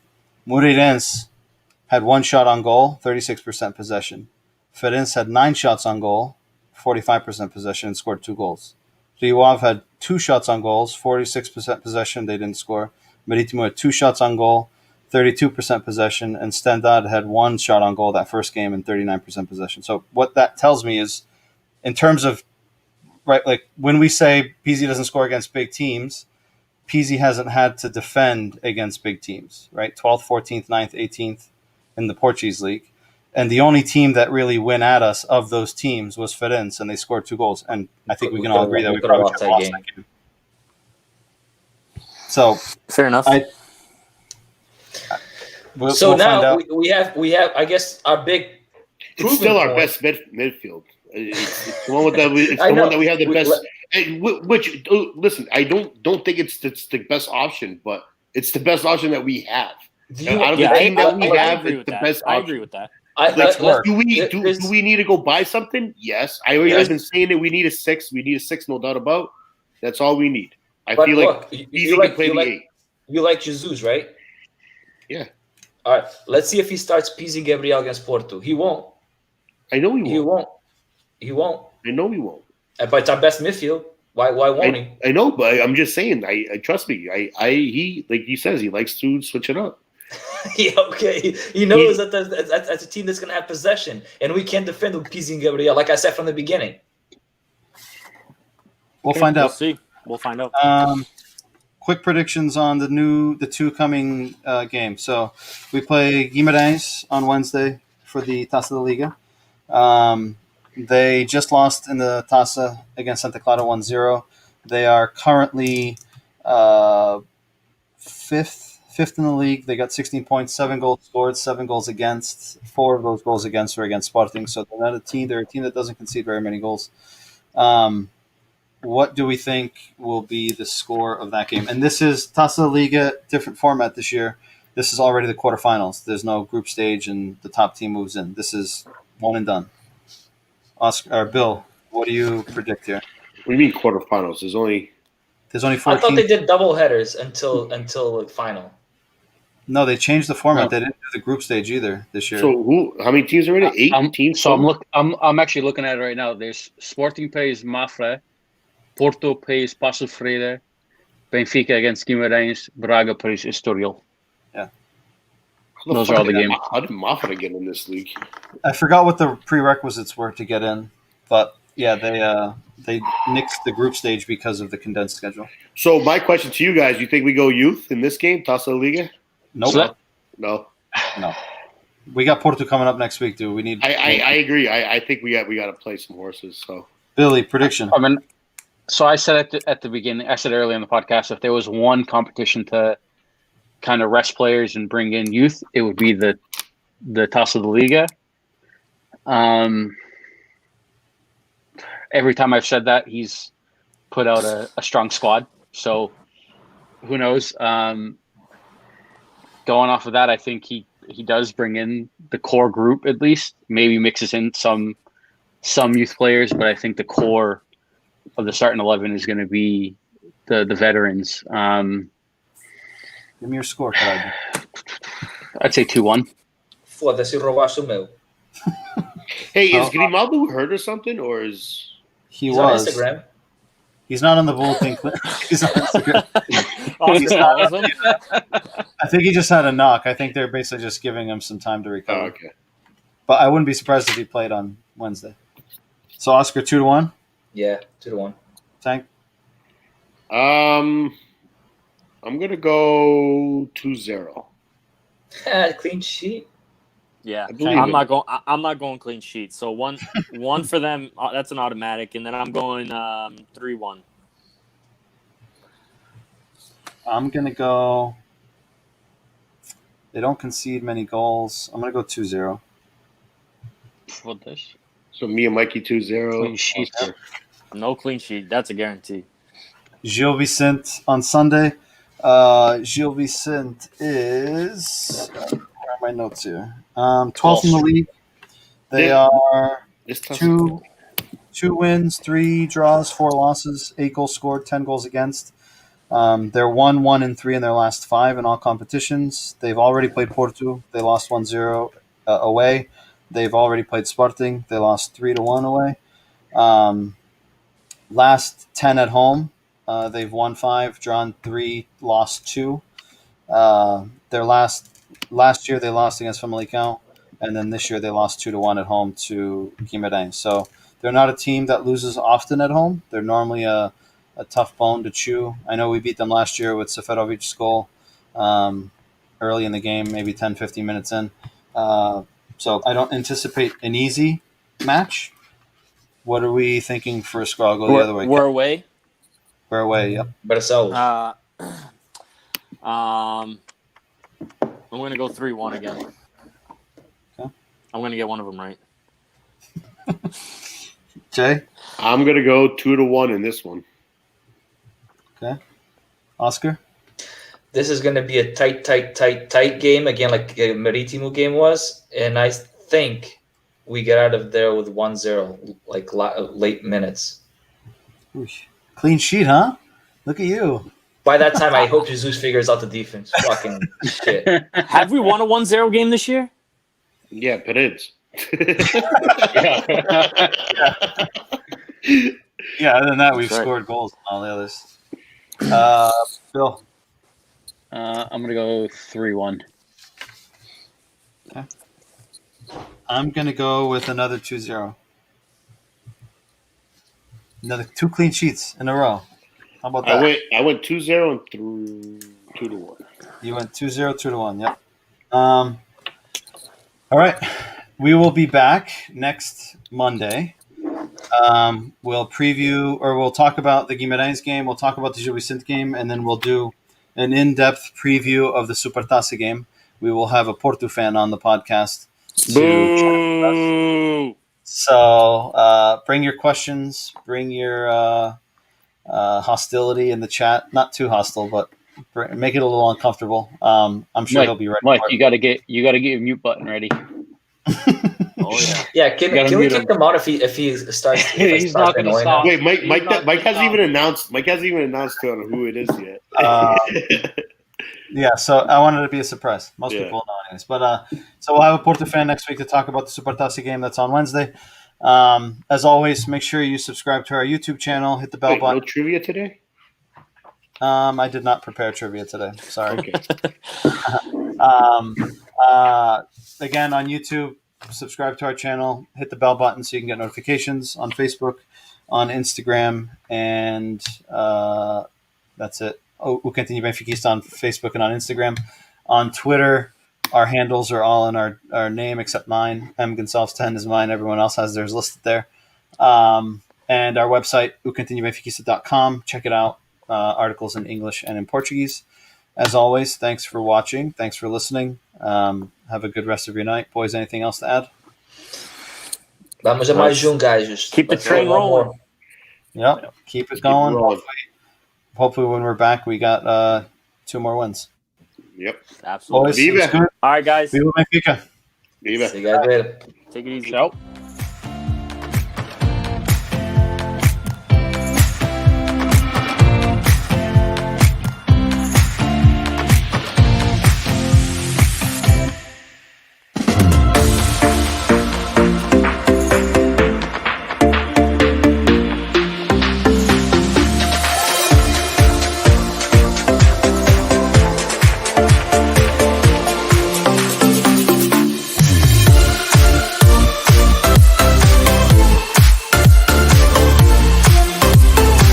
Moreirense had 1 shot on goal, 36% possession. Ferenc had 9 shots on goal, 45% possession, and scored 2 goals. Rio Ave had 2 shots on goals, 46% possession. They didn't score. Maritimo had 2 shots on goal, 32% possession, and Stendad had 1 shot on goal that first game and 39% possession. So what that tells me is, in terms of, right, like when we say Pizzi doesn't score against big teams, Pizzi hasn't had to defend against big teams, right? 12th, 14th, 9th, 18th in the Portuguese league. And the only team that really went at us of those teams was Ferenc, and they scored 2 goals. And I think we can all agree that we probably should have lost that game. So fair enough. We'll now we have I guess our big. It's still our best midfield. It's the one with that. It's the one that we have the best. Which listen, I don't think it's the best option, but it's the best option that we have. Out of the team that we have, it's the best option. I agree with that. Do we need to go buy something? Yes. I've been saying that we need a 6. We need a 6, no doubt about. That's all we need. I feel like you like the 8. You like Jesus, right? Yeah. All right. Let's see if he starts Pizzi Gabriel against Porto. He won't. I know he won't. He won't. I know he won't. But it's our best midfield. Why won't he? I know, but I'm just saying. I trust me. He like he says, he likes to switch it up. Yeah, okay. He knows that that's a team that's going to have possession, and we can't defend with Pizzi and Gabriel, like I said from the beginning. We'll find out. We'll find out. Quick predictions on the 2 coming games. So we play Guimarães on Wednesday for the Taça da Liga. They just lost in the Taça against Santa Clara 1-0. They are currently fifth in the league. They got 16 points, 7 goals scored, 7 goals against. 4 of those goals against were against Sporting. So they're not a team. They're a team that doesn't concede very many goals. What do we think will be the score of that game? And this is Taça da Liga, different format this year. This is already the quarterfinals. There's no group stage, and the top team moves in. This is one and done. Oscar or Bill, what do you predict here? What do you mean quarterfinals? There's only 14. I thought they did double headers until the final. No, they changed the format. They didn't do the group stage either this year. So how many teams are in it? 8 teams. So I'm actually looking at it right now. There's Sporting plays Mafra, Porto plays Passo Freire, Benfica against Guimarães, Braga plays Estoril. Yeah. Those are all the games. How did Mafra get in this league? I forgot what the prerequisites were to get in, but yeah, they nixed the group stage because of the condensed schedule. So my question to you guys: you think we go youth in this game, Taça da Liga? Nope. No. We got Porto coming up next week, dude. We need. I agree. I think we got to play some horses. So Billy, prediction. I mean, so I said at the beginning. I said earlier in the podcast, if there was one competition to kind of rest players and bring in youth, it would be the Taça da Liga. Every time I've said that, he's put out a strong squad. So who knows? Going off of that, I think he does bring in the core group at least. Maybe mixes in some youth players, but I think the core of the starting 11 is going to be the veterans. Give me your score, Clyde. I'd say 2-1. Foda-se, roubaste o meu. Hey, is Grimaldo hurt or something, or is He's on Instagram? He's not on the bulletin. He's on Instagram. I think he just had a knock. I think they're basically just giving him some time to recover. Oh, okay. But I wouldn't be surprised if he played on Wednesday. So Oscar 2-1. Yeah, 2-1. Tank. I'm gonna go 2-0. Clean sheet. Yeah, I'm not going clean sheet. So one for them. That's an automatic, and then I'm going 3-1. I'm gonna go. They don't concede many goals. I'm gonna go 2-0. What this? So me and Mikey 2-0. Clean sheet. No clean sheet. That's a guarantee. Gil Vicente on Sunday. Gil Vicente is. Where are my notes here? 12th in the league. They are 2 wins, 3 draws, 4 losses, 8 goals scored, 10 goals against. They're 1-1-3 in their last 5 in all competitions. They've already played Porto. They lost 1-0 away. They've already played Sporting. They lost 3-1 away. last 10 at home. They've won 5, drawn 3, lost 2. Their last year they lost against Famalicão, and then this year they lost 2-1 at home to Guimarães. So they're not a team that loses often at home. They're normally a tough bone to chew. I know we beat them last year with Seferovic's goal early in the game, maybe 10, 15 minutes in. So I don't anticipate an easy match. What are we thinking for a score? I'll go the other way. We're away. We're away, yep. Barcelos. I'm going to go 3-1 again. Okay. I'm going to get one of them right. Jay? I'm going to go 2-1 in this one. Okay. Oscar? This is going to be a tight game, again, like a Marítimo game was. And I think we get out of there with 1-0, like late minutes. Oosh. Clean sheet, huh? Look at you. By that time, I hope Jesus figures out the defense. Fucking shit. Have we won a 1-0 game this year? Yeah, Perez. Yeah, other than that, we've scored goals and all the others. Phil? I'm going to go 3-1. Okay. I'm going to go with another 2-0. Another 2 clean sheets in a row. How about that? I went 2-0 and through 2-1. You went 2-0, 2-1. Yep. All right. We will be back next Monday. We'll preview, or we'll talk about the Guimarães game. We'll talk about the Gil Vicente game, and then we'll do an in-depth preview of the Supertaça game. We will have a Porto fan on the podcast. Boo! So bring your questions, bring your hostility in the chat. Not too hostile, but make it a little uncomfortable. I'm sure he'll be ready. Mike, you got to get your mute button ready. Oh yeah. Yeah, can we kick him out if he starts? He's not going to stop. Wait, Mike hasn't even announced. Mike hasn't even announced who it is yet. Yeah, so I wanted it to be a surprise. Most people know anyways. But so we'll have a Porto fan next week to talk about the Supertaça game that's on Wednesday. As always, make sure you subscribe to our YouTube channel. Hit the bell button. No trivia today? I did not prepare trivia today. Sorry. Okay. Again, on YouTube, subscribe to our channel. Hit the bell button so you can get notifications on Facebook, on Instagram, and that's it. Cantinho Benfiquista on Facebook and on Instagram. On Twitter, our handles are all in our name except mine. M Gonçalves 10 is mine. Everyone else has theirs listed there. And our website, cantinhobenfiquista.com. Check it out. Articles in English and in Portuguese. As always, thanks for watching. Thanks for listening. Have a good rest of your night. Boys, anything else to add? Vamos a mais guys. Keep the train rolling. Yep. Keep it going. Hopefully when we're back, we got 2 more wins. Yep. Absolutely. Boys, Viva. All right, guys. Viva Benfica. Viva. See you guys later. Take it easy. Ciao.